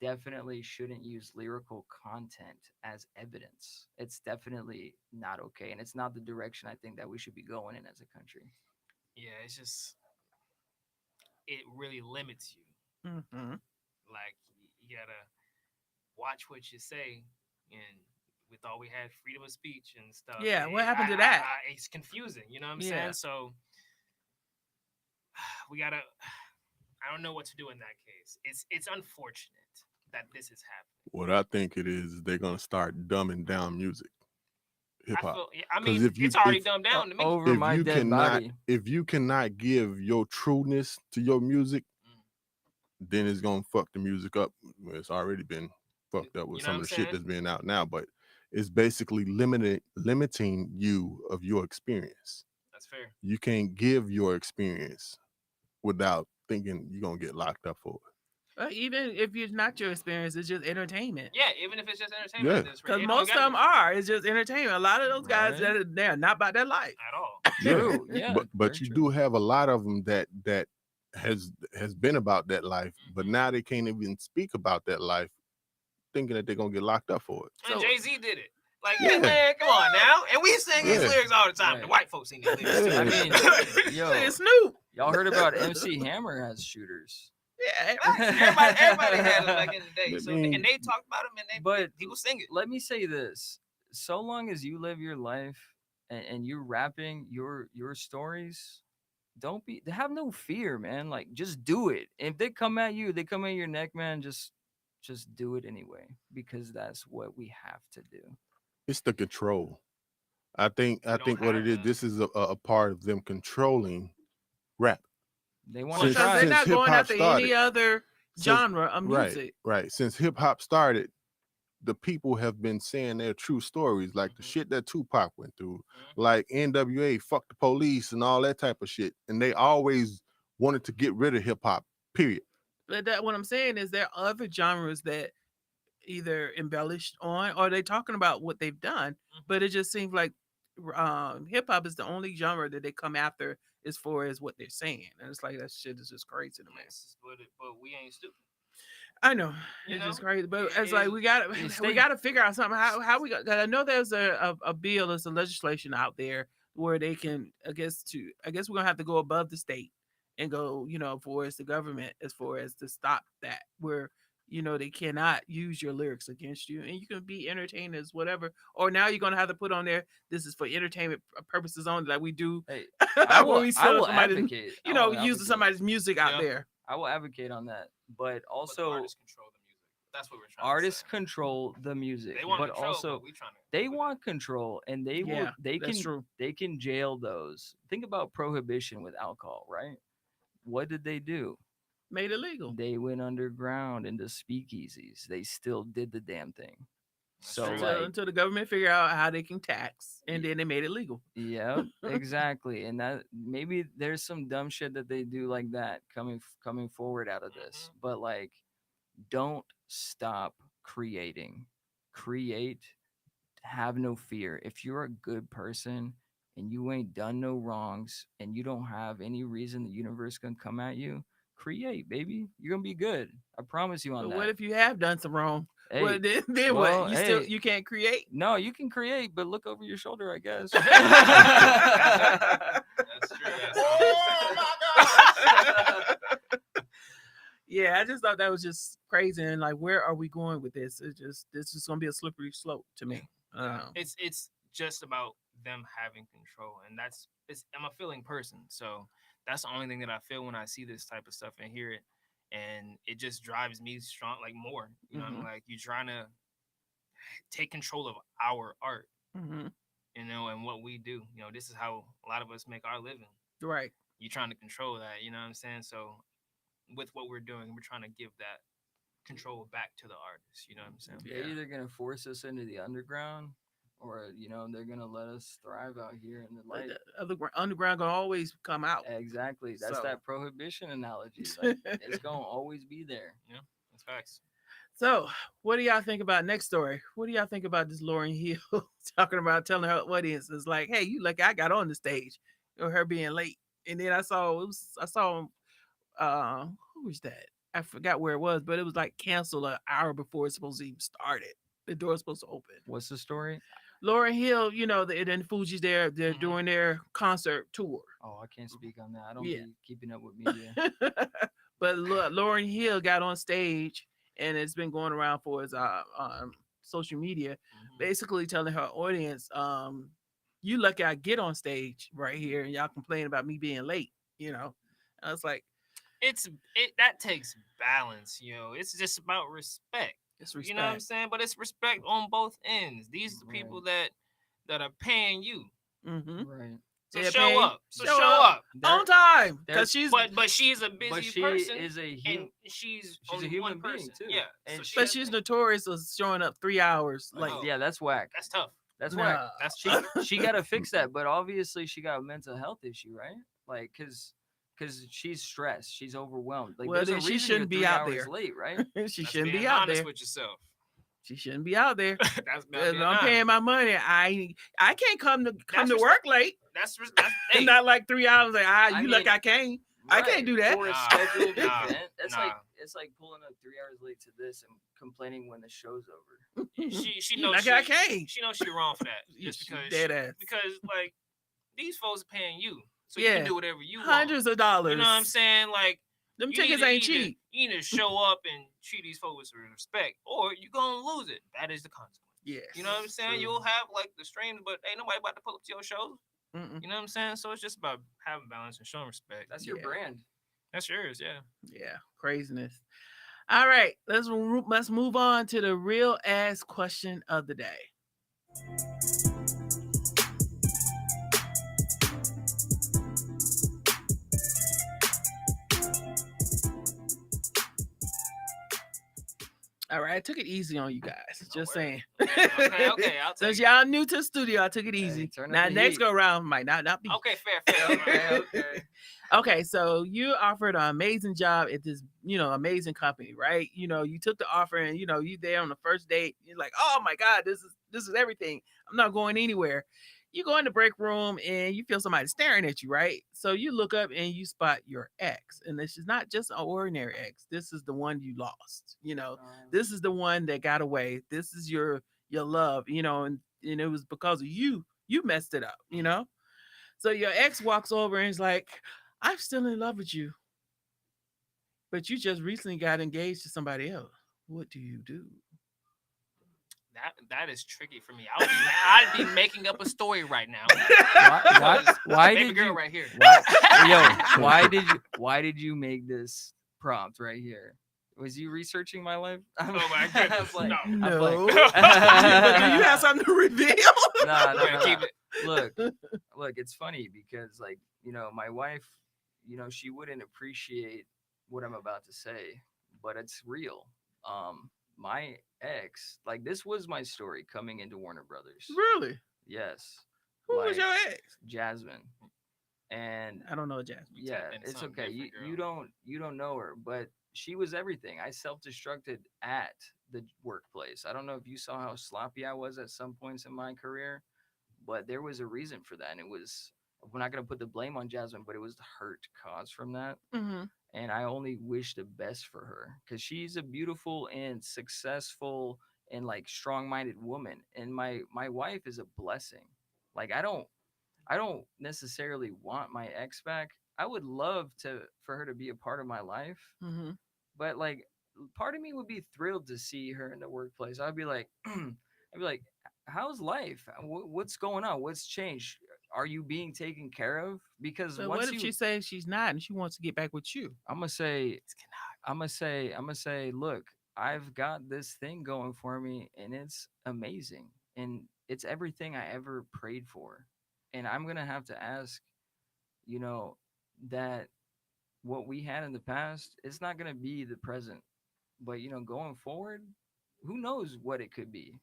C: definitely shouldn't use lyrical content as evidence. It's definitely not okay, and it's not the direction I think that we should be going in as a country.
D: Yeah, it's just it really limits you.
A: Mm-hmm.
D: Like you gotta watch what you say, and we thought we had freedom of speech and stuff.
A: Yeah, what happened to that?
D: It's confusing. You know what I'm
A: Yeah.
D: saying? So we gotta. I don't know what to do in that case. It's unfortunate that this is happening.
B: What I think it is they're gonna start dumbing down music, hip
D: I
B: hop.
D: feel. Yeah, I
B: Because
D: mean, it's already dumbed down to me.
C: Over my dead body.
B: if you cannot give your trueness to your music,
D: Mm.
B: then it's gonna fuck the music up. Well, it's already been fucked up with
D: You know what
B: some of
D: I'm
B: the shit
D: saying?
B: that's being out now, but it's basically limiting you of your experience.
D: That's fair.
B: You can't give your experience without thinking you're gonna get locked up for it.
A: Even if it's not your experience, it's just entertainment.
D: Yeah, even if it's just entertainment
B: Yeah.
D: at this rate,
A: Because
D: it don't
A: most of
D: gotta
A: them
D: be
A: are. It's just entertainment. A lot of those guys,
C: Right.
A: they're not about their life.
D: at all.
C: True. Yeah.
B: but
C: very
B: you
C: true.
B: do have a lot of them that has been about that life, but
D: Mhm.
B: now they can't even speak about that life, thinking that they're gonna get locked up for it.
D: And
A: So-
D: Jay-Z did it. Like,
B: Yeah.
D: man, come on now. And we sing his
B: Yeah.
D: lyrics all the time.
C: Right.
D: The white folks sing his lyrics too.
B: Yeah.
C: I mean, yo,
A: Look at Snoop.
C: y'all heard about MC Hammer has shooters.
A: Yeah.
D: everybody had them back in the day.
B: I
D: So
B: mean-
D: and they talked about him, and
C: But
D: people sing it.
C: let me say this: so long as you live your life and you're rapping your stories, don't be have no fear, man. Like just do it. If they come at you, they come at your neck, man. Just do it anyway because that's what we have to do.
B: It's the control. I think
D: don't
B: what
D: have
B: it is.
D: that.
B: This is a part of them controlling rap.
C: They want
B: Since-
C: to
A: Because
C: try.
A: they're not
B: since
A: going
B: hip-hop
A: after
B: started.
A: any other
B: Since-
A: genre of music.
B: Right. Since hip hop started, the people have been saying their true stories, like the
D: Mhm.
B: shit that Tupac went through,
D: Mhm.
B: like NWA, fuck the police, and all that type of shit. And they always wanted to get rid of hip hop. Period.
A: But that what I'm saying is there are other genres that either embellished on or they talking about what they've done.
D: Mhm.
A: But it just seems like hip hop is the only genre that they come after as far as what they're saying. And it's like that shit is just crazy to me.
D: But we ain't stupid.
A: I know
D: You
A: it's just
D: know?
A: crazy, but
D: It-
A: it's like
D: it-
A: we got
C: it's
A: we
C: state-
A: got to figure out something how we got. 'Cause I know there's a bill, there's a legislation out there where they can I guess we're gonna have to go above the state and go for as the government as far as to stop that where they cannot use your lyrics against you and you can be entertained as whatever. Or now you're gonna have to put on there this is for entertainment purposes only, like we do
C: Hey, I
A: when
C: will,
A: we
C: I
A: sell
C: will
A: somebody's
C: advocate. I
A: using
C: will advocate.
A: somebody's music out
D: Yeah.
A: there.
C: I will advocate on that, but
D: But the
C: also
D: artists control the music. That's what we're trying
C: artists
D: to say.
C: control the music,
D: They want
C: but
D: control,
C: also
D: but we trying to.
C: they want control, and they will.
A: Yeah,
C: They
A: that's
C: can.
A: true.
C: They can jail those. Think about prohibition with alcohol, right? What did they do?
A: Made it legal.
C: They went underground into speakeasies. They still did the damn thing.
D: That's
C: So
D: true.
C: like,
A: Until the government figure out how they can tax, and then they made it legal.
C: yeah, exactly. And that maybe there's some dumb shit that they do like that coming forward out of this. But like, don't stop creating. Create. Have no fear. If you're a good person and you ain't done no wrongs and you don't have any reason the universe gonna come at you, create, baby. You're gonna be good. I promise you on
A: But
C: that.
A: what if you have done some wrong?
C: Hey,
A: Well, then
C: well,
A: what? You still
C: hey.
A: you can't create.
C: no, you can create, but look over your shoulder, I guess.
D: That's true.
A: Yeah, I just thought that was just crazy, and like, where are we going with this? This is gonna be a slippery slope to me.
D: It's just about them having control, and I'm a feeling person, so that's the only thing that I feel when I see this type of stuff and hear it, and it just drives me strong, like more. You know, what I mean? Like you're trying to take control of our art,
A: Mm-hmm.
D: and what we do. This is how a lot of us make our living.
A: Right.
D: You're trying to control that. You know what I'm saying? So with what we're doing, we're trying to give that control back to the artist. You know what I'm saying?
C: They're either gonna force us into the underground, or they're gonna let us thrive out here in the
A: Like
C: light.
A: the underground gonna always come out.
C: Exactly. That's
A: So-
C: that prohibition analogy. Like, it's gonna always be there.
D: Yeah, that's facts.
A: So, what do y'all think about next story? What do y'all think about this Lauryn Hill talking about telling her audience is like, "Hey, you like I got on the stage," or her being late, and then I saw who was that? I forgot where it was, but it was like canceled an hour before it's supposed to even started. The door's supposed to open.
C: What's the story?
A: Lauryn Hill, and Fuji's there. They're
D: Mhm.
A: doing their concert tour.
C: Oh, I can't speak on that. I don't
A: Yeah.
C: be keeping up with media.
A: But Lauryn Hill got on stage, and it's been going around for his social media,
D: Mhm.
A: basically telling her audience, "You lucky I get on stage right here, and y'all complain about me being late." I was like,
D: It that takes balance, It's just about respect.
A: "It's
D: You know what I'm
A: respect."
D: saying? But it's respect on both ends. These are the
C: Right.
D: people that are paying you.
A: Mm-hmm.
C: Right.
D: So
A: They're
D: show
A: paying-
D: up. So
A: show
D: show
A: up.
D: up.
A: On
C: There-
A: time,
C: there-
A: because she's
D: But she's a
C: But
D: busy
C: she
D: person,
C: is a
D: and
C: human.
D: she's
C: She's a
D: only
C: human
D: one
C: being,
D: person.
C: too.
D: Yeah.
C: And
D: So
C: she-
A: but
D: has
A: she's
D: to-
A: notorious for showing up 3 hours late.
D: Oh.
C: Yeah, that's whack.
D: That's tough.
C: That's
A: Nah.
C: whack.
D: That's
C: She
D: tough.
C: she got to fix that, but obviously she got a mental health issue, right? Like, cause she's stressed, she's overwhelmed. Like,
A: Well,
C: there's a
A: then she
C: reason you're
A: shouldn't be
C: 3
A: out
C: hours
A: there.
C: late, right?
A: She
D: That's
A: shouldn't
D: being
A: be out
D: honest
A: there.
D: with yourself.
A: She shouldn't be out there.
D: That's not
A: 'Cause
D: being
A: I'm
D: honest.
A: paying my money. I can't come to
D: That's
A: work late.
D: That's hey,
A: Not like 3 hours. Like
C: I
A: you
C: mean,
A: look, I can't. I can't do that.
C: for a
D: Nah,
C: scheduled
D: nah,
C: event. It's
D: nah.
C: like pulling up 3 hours late to this and complaining when the show's over.
D: she
A: You
D: knows
A: like, I can't.
D: she knows she wrong for that.
A: Yeah,
D: Just
A: she
D: because
A: dead ass.
D: because like these folks are paying you, so you
A: Yeah.
D: can do whatever you
A: Hundreds
D: want.
A: of dollars.
D: You know what I'm saying? Like
A: Them
D: you
A: tickets
D: need to
A: ain't
D: either-
A: cheap.
D: You need to show up and treat these folks with respect, or you're gonna lose it. That is the consequence.
A: Yes.
D: You know what I'm saying?
C: True.
D: You'll have like the streams, but ain't nobody about to pull up to your shows.
A: Mm-mm.
D: You know what I'm saying? So it's just about having balance and showing respect.
C: That's your
A: Yeah.
C: brand.
D: That's yours, yeah.
A: Yeah, craziness. All right, let's move on to the real ass question of the day. All right, I took it easy on you guys. Just
D: word.
A: saying.
D: Okay, I'll take
A: Since
D: it.
A: y'all new to the studio, I took it easy.
C: turn up
A: Now
C: the
A: next
C: heat.
A: go around might not be.
D: Okay, fair.
C: Okay.
A: Okay, so you offered an amazing job at this, amazing company, right? You took the offer and you there on the first date. You're like, oh my God, this is everything. I'm not going anywhere. You go in the break room and you feel somebody staring at you, right? So you look up and you spot your ex. And this is not just an ordinary ex. This is the one you lost. This is the one that got away. This is your love, and it was because of you messed it up. So your ex walks over and is like, I'm still in love with you, but you just recently got engaged to somebody else. What do you do?
D: That is tricky for me. I'd be making up a story right now.
C: Why
D: Baby
C: did
D: girl
C: you?
D: right here?
C: Why did you make this prompt right here? Was you researching my life?
D: Oh my goodness, no.
A: No.
D: like-
A: But do you have something to reveal?
C: Nah,
D: We're gonna keep it.
C: Look, it's funny because my wife, she wouldn't appreciate what I'm about to say, but it's real. My ex, like, this was my story coming into Warner Brothers.
A: Really?
C: Yes.
A: Who was your ex?
C: Jasmine. And
A: I don't know Jasmine.
C: yeah,
D: tapped into
C: it's
D: something
C: okay.
D: different,
C: You don't know her, but she was everything. I self-destructed at the workplace. I don't know if you saw how sloppy I was at some points in my career, but there was a reason for that, and it was, we're not going to put the blame on Jasmine, but it was the hurt caused from that.
A: Mm-hmm.
C: And I only wish the best for her because she's a beautiful and successful and like strong-minded woman, and my wife is a blessing. Like, I don't necessarily want my ex back. I would love for her to be a part of my life,
A: Mm-hmm.
C: but like, part of me would be thrilled to see her in the workplace. I'd be like, how's life? What's going on? What's changed? Are you being taken care of? Because
A: So
C: once
A: what if she says she's not and she wants to get back with you?
C: I'm gonna say, look, I've got this thing going for me, and it's amazing, and it's everything I ever prayed for, and I'm gonna have to ask, that what we had in the past, it's not gonna be the present, but going forward, who knows what it could be,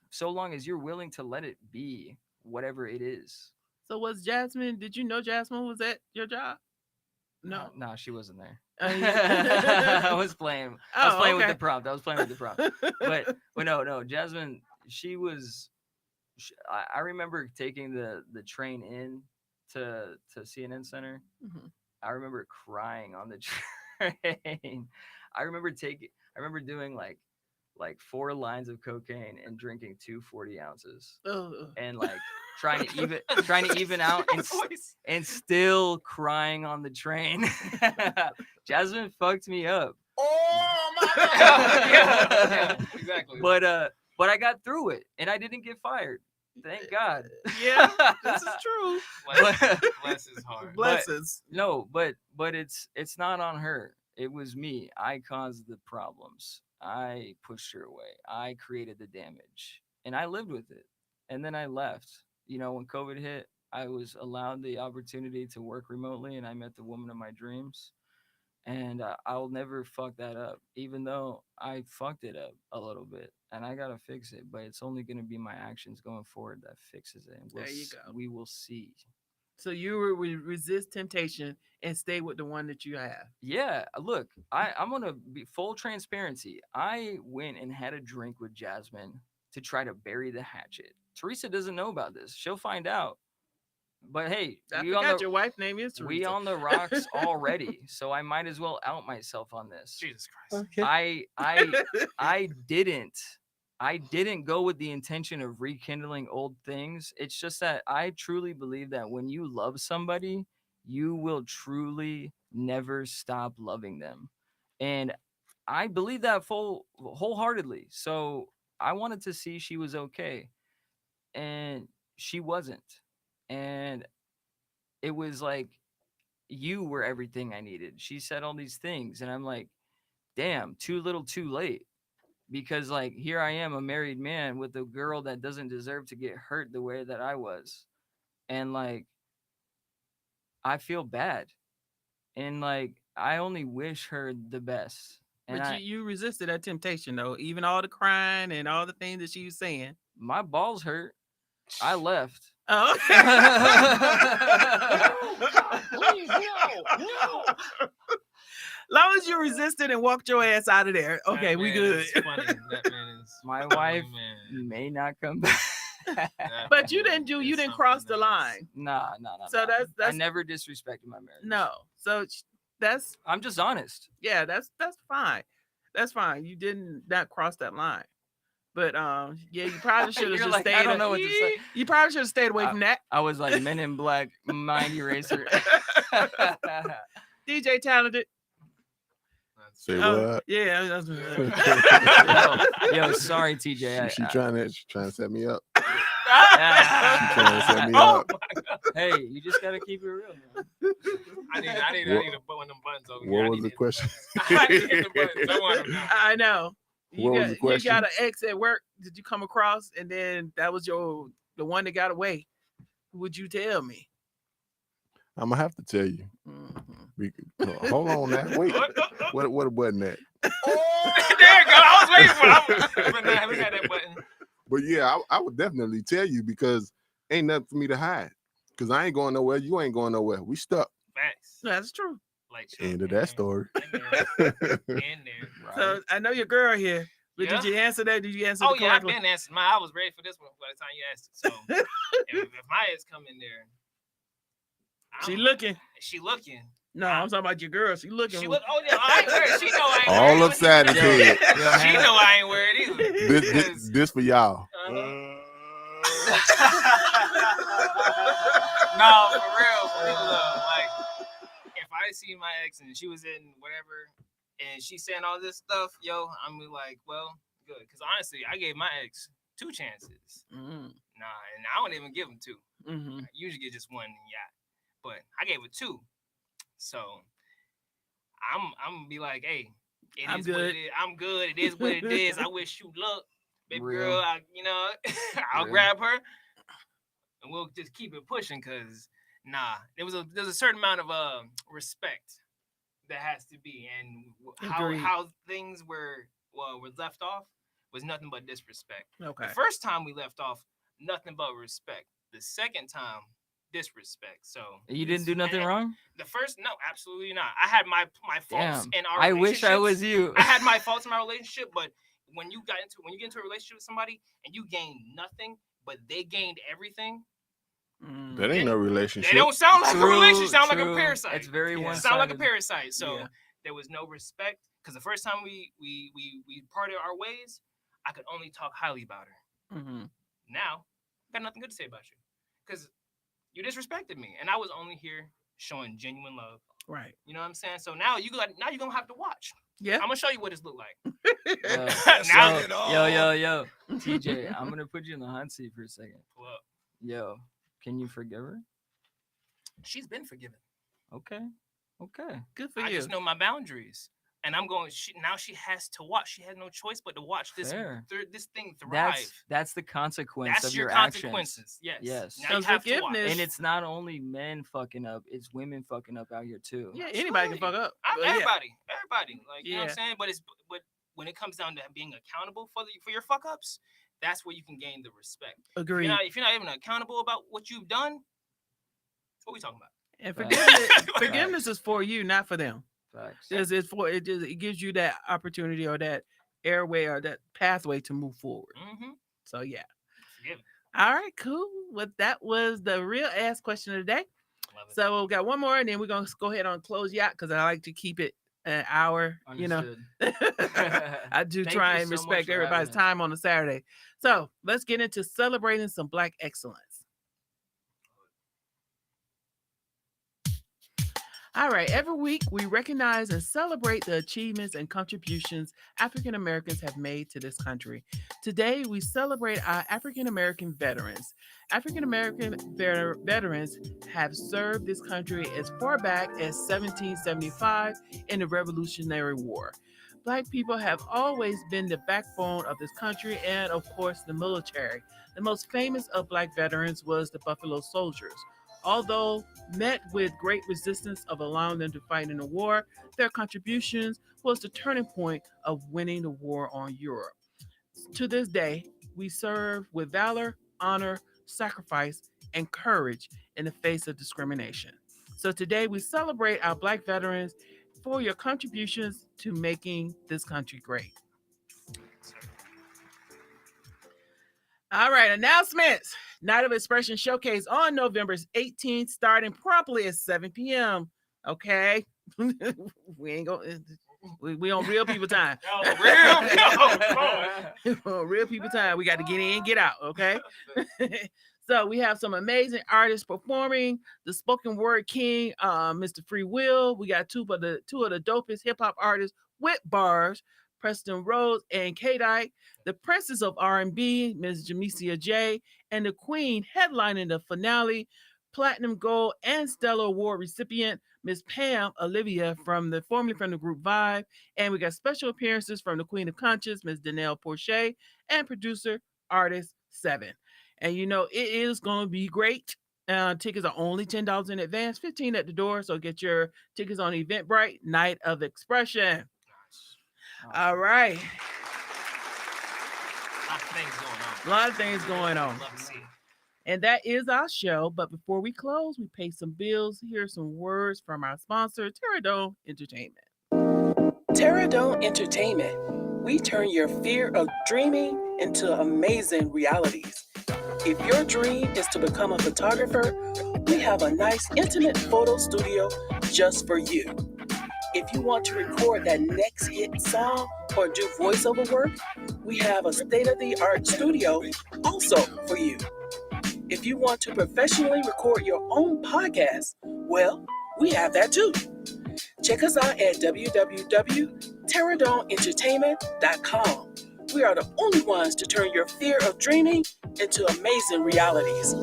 C: so long as you're willing to let it be whatever it is.
A: So was Jasmine? Did you know Jasmine was at your job? No.
C: No, she wasn't there.
A: Yeah.
C: I was playing.
A: Oh,
C: with
A: okay.
C: the prompt. But no. Jasmine, she was. I remember taking the train in to CNN Center.
A: Mhm.
C: I remember crying on the train. I remember doing like 4 lines of cocaine and drinking 2 40 ounces and like trying to even out and still crying on the train. Jasmine fucked me up.
D: Oh my God! yeah, exactly.
C: But I got through it and I didn't get fired. Thank God.
A: Yeah, this is true.
D: Bless his heart.
A: Blessings.
C: No, but it's not on her. It was me. I caused the problems. I pushed her away. I created the damage, and I lived with it. And then I left. You know, when COVID hit, I was allowed the opportunity to work remotely, and I met the woman of my dreams. And I'll never fuck that up, even though I fucked it up a little bit, and I gotta fix it. But it's only gonna be my actions going forward that fixes it. And
A: There you go.
C: We will see.
A: So you will resist temptation and stay with the one that you have.
C: Yeah, look, I'm gonna be full transparency. I went and had a drink with Jasmine to try to bury the hatchet. Teresa doesn't know about this. She'll find out. But hey,
A: I forgot your wife's name is Teresa.
C: we on the rocks already, so I might as well out myself on this.
D: Jesus Christ.
B: Okay.
C: I didn't go with the intention of rekindling old things. It's just that I truly believe that when you love somebody, you will truly never stop loving them. And I believe that wholeheartedly. So I wanted to see she was okay. And she wasn't. And it was like, you were everything I needed. She said all these things. And I'm like, damn, too little, too late. Because like here I am, a married man with a girl that doesn't deserve to get hurt the way that I was. And like I feel bad. And like I only wish her the best. And
A: But you resisted that temptation though, even all the crying and all the things that she was saying.
C: My balls hurt. I left.
A: Oh.
D: Please, no.
A: Long as you resisted and walked your ass out of there, okay,
D: That
A: we
D: man
A: good.
D: is funny. That man is
C: My
D: funny,
C: wife
D: man.
C: may not come back.
D: That
A: But you
D: man
A: didn't
D: is
A: you didn't cross the
D: something else.
A: line.
C: Nah.
A: So
C: I
A: that's
C: never disrespected my marriage.
A: no. So that's
C: I'm just honest.
A: yeah, that's fine. That's fine. You didn't not cross that line. But yeah, you probably should have
C: You're
A: just
C: like,
A: stayed.
C: I don't know what to say.
A: You probably should have stayed away from that.
C: I was like Men in Black, Mind Eraser.
A: DJ Talented.
B: Say
A: Oh,
B: what?
A: yeah. That's
C: yo, sorry, TJ.
B: She trying to set me up. She
C: Ah.
B: trying to set me
A: Oh.
B: up.
C: Hey, you just gotta keep it real, man.
D: I need to put one of them buttons over here.
B: What
D: I
B: was
D: need
B: the
D: to-
B: question?
D: I need to hit the buttons. I want them now.
A: I know.
B: What was the
A: You
B: question?
A: got an ex at work. Did you come across and then that was the one that got away? Would you tell me?
B: I'm gonna have to tell you.
A: Mhm.
B: Hold on now. Wait. What button that?
D: Oh, there you go. I was waiting for it. I haven't had that button.
B: But yeah, I would definitely tell you because ain't nothing for me to hide. Because I ain't going nowhere. You ain't going nowhere. We stuck.
D: Facts.
A: That's true.
D: Like
B: End of that story.
D: In there.
C: Right.
A: So I know your girl here, but
D: Yeah.
A: did you answer that? Did you answer
D: Oh
A: it
D: yeah, I've
A: correctly?
D: been answering mine. I was ready for this one by the time you asked it. So if my ass come in there,
A: She
D: I'm-
A: looking.
D: She looking.
A: No, I'm talking about your girl. She looking.
D: She look. Oh yeah, I ain't wear it. She know I ain't wear
B: All
D: it.
B: upside his head.
D: She know I ain't wear it either.
B: This for y'all.
D: No, for real though. Like, if I see my ex and she was in whatever, and she's saying all this stuff, yo, I'm like, well, good, because honestly, I gave my ex 2 chances.
A: Mm-hmm.
D: Nah, and I don't even give them 2.
A: Mm-hmm.
D: I usually get just 1, yeah, but I gave it 2. So I'm gonna be like, hey,
A: I'm
D: what
A: good.
D: it is. I'm good. It is what it is. I wish you luck, baby
C: Real.
D: girl. I'll
C: Real.
D: grab her, and we'll just keep it pushing. Cause there's a certain amount of respect that has to be, and
A: Agreed.
D: how things were left off was nothing but disrespect.
A: Okay.
D: The first time we left off, nothing but respect. The second time, disrespect. So
C: You didn't do nothing wrong?
D: the first, no, absolutely not. I had my faults
C: Damn.
D: in our
C: I wish I
D: relationships.
C: was you.
D: I had my faults in my relationship, but when you get into a relationship with somebody and you gain nothing, but they gained everything,
A: Mm.
B: That ain't no relationship.
D: they don't sound like a
C: True,
D: relationship. Sound like a
C: true.
D: parasite.
C: It's very
A: Yeah.
C: one
D: sound like a parasite. So
A: Yeah.
D: There was no respect because the first time we parted our ways, I could only talk highly about her.
A: Mm-hmm.
D: Now, I got nothing good to say about you because you disrespected me, and I was only here showing genuine love.
A: Right.
D: You know what I'm saying? So now you're gonna have to watch.
A: Yeah.
D: I'm gonna show you what this look like.
C: Yo,
D: Now,
C: yo, TJ, I'm gonna put you in the hot seat for a second.
D: pull up.
C: Yo, can you forgive her?
D: She's been forgiven.
C: Okay.
A: Good for
D: I
A: you.
D: just know my boundaries, and I'm going. Now she has to watch. She has no choice but to watch this
C: Fair.
D: this thing thrive.
C: That's the consequence
D: That's
C: of
D: your
C: your actions.
D: consequences. Yes.
C: Yes.
D: Now you
A: So
D: have to watch.
A: forgiveness-
C: And it's not only men fucking up; it's women fucking up out here too.
A: Yeah, anybody can fuck up. But yeah.
D: Everybody. Like you know what I'm saying. But when it comes down to being accountable for your fuck ups, that's where you can gain the respect.
A: Agreed.
D: If you're not even accountable about what you've done, what are we talking about?
A: And
C: Facts.
A: forgiveness is for you, not for them.
C: Facts.
A: It gives you that opportunity or that airway or that pathway to move forward.
D: Mm-hmm.
A: So yeah.
D: Forgive.
A: All right, cool. Well, that was the real ass question of the day.
D: Love it.
A: So we got one more, and then we're gonna go ahead and close you out because I like to keep it an hour.
C: Understood.
A: You know, I do
C: Thank
A: try
C: you
A: and
C: so much
A: respect
C: for having
A: everybody's
C: us.
A: time on a Saturday. So let's get into celebrating some Black excellence. All right, every week we recognize and celebrate the achievements and contributions African Americans have made to this country. Today, we celebrate our African American veterans. African American veterans have served this country as far back as 1775 in the Revolutionary War. Black people have always been the backbone of this country and, of course, the military. The most famous of Black veterans was the Buffalo Soldiers. Although met with great resistance of allowing them to fight in the war, their contributions was the turning point of winning the war on Europe. To this day, we serve with valor, honor, sacrifice, and courage in the face of discrimination. So today we celebrate our Black veterans for your contributions to making this country great. All right, announcements. Night of Expression Showcase on November 18th, starting promptly at 7 p.m. Okay? We ain't going we on real people time. Real people time. We got to get in, get out, okay? So we have some amazing artists performing. The spoken word king, Mr. Free Will. We got two of the dopest hip hop artists with bars, Preston Rhodes and K-Dike. The princess of R&B, Ms. Jamesia J, and the queen headlining the finale, Platinum Gold and Stellar Award recipient, Ms. Pam Olivia formerly from the group Vibe. And we got special appearances from the Queen of Conscience, Ms. Danelle Porche, and producer, artist 7. And you know, it is going to be great. Tickets are only $10 in advance, $15 at the door. So get your tickets on Eventbrite, Night of Expression.
C: Awesome.
A: All right.
D: A lot of things going on.
A: A lot of things going on.
D: Love to see it.
A: And that is our show. But before we close, we pay some bills. Here's some words from our sponsor, Terradome Entertainment. Terradome Entertainment. We turn your fear of dreaming into amazing realities. If your dream is to become a photographer, we have a nice intimate photo studio just for you. If you want to record that next hit song or do voiceover work, we have a state-of-the-art studio also for you. If you want to professionally record your own podcast, well, we have that too. Check us out at www.terradomeentertainment.com. We are the only ones to turn your fear of dreaming into amazing realities.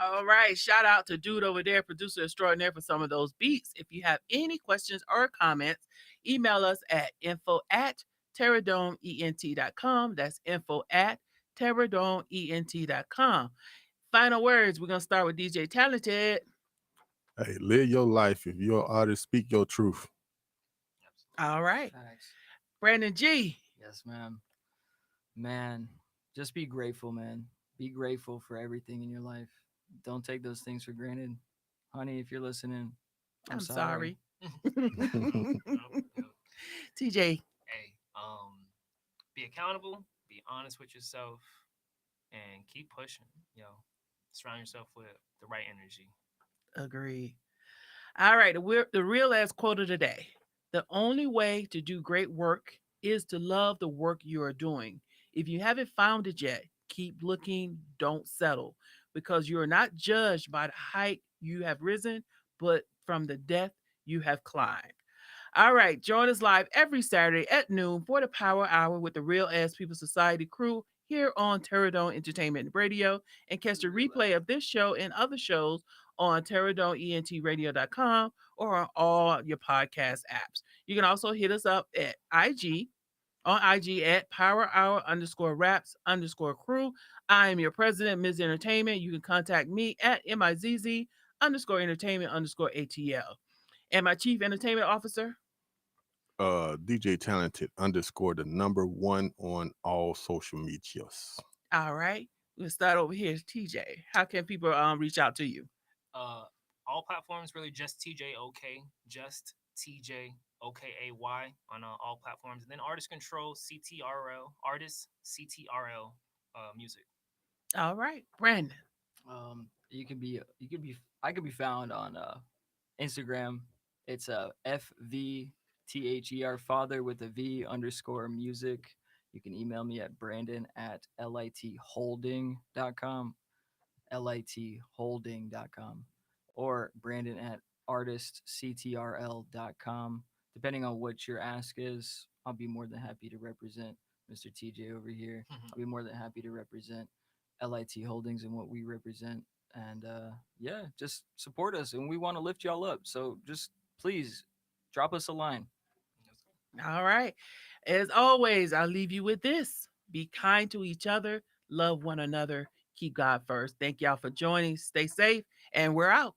A: All right. Shout out to Dude over there, producer extraordinaire, for some of those beats. If you have any questions or comments, email us at info@terradomeenT.com. That's info@terradomeenT.com. Final words. We're going to start with DJ Talented.
B: Hey, live your life. If you're an artist, speak your truth.
A: All right.
C: Facts.
A: Brandon G.
C: Yes, ma'am. Man, just be grateful, man. Be grateful for everything in your life. Don't take those things for granted. Honey, if you're listening, I'm sorry.
A: TJ.
D: Hey, be accountable, Be honest with yourself and keep pushing. Surround yourself with the right energy.
A: Agreed. All right, the real ass quote of the day. The only way to do great work is to love the work you are doing. If you haven't found it yet, keep looking, don't settle, because you are not judged by the height you have risen, but from the depth you have climbed. All right, join us live every Saturday at noon for the Power Hour with the Real Ass People Society crew here on Terradome Entertainment Radio, and catch the
C: Real
A: replay of this show and other shows on terradomeentradio.com or on all your podcast apps. You can also hit us up at IG at Power Hour _raps _crew. I am your president, Ms. Entertainment. You can contact me at MIZZ _entertainment _ATL. And my chief entertainment officer,
B: DJ Talented _ the number one on all social medias.
A: all right. We'll start over here. TJ, how can people reach out to you?
D: Uh, all platforms really just TJOK, just TJOKAY on all platforms, and then Artist Control CTRL, Artist CTRL music.
A: All right, Brandon.
C: I could be found on Instagram. It's FVTHER father with a V _music. You can email me at Brandon at litholding.com, litholding.com, or Brandon at artistctrl.com. Depending on what your ask is, I'll be more than happy to represent Mr. TJ over here. I'll be more than happy to represent LIT Holdings and what we represent. And yeah, just support us, and we want to lift y'all up. So just please drop us a line.
A: All right. As always, I'll leave you with this: be kind to each other, love one another, keep God first. Thank y'all for joining. Stay safe, and we're out.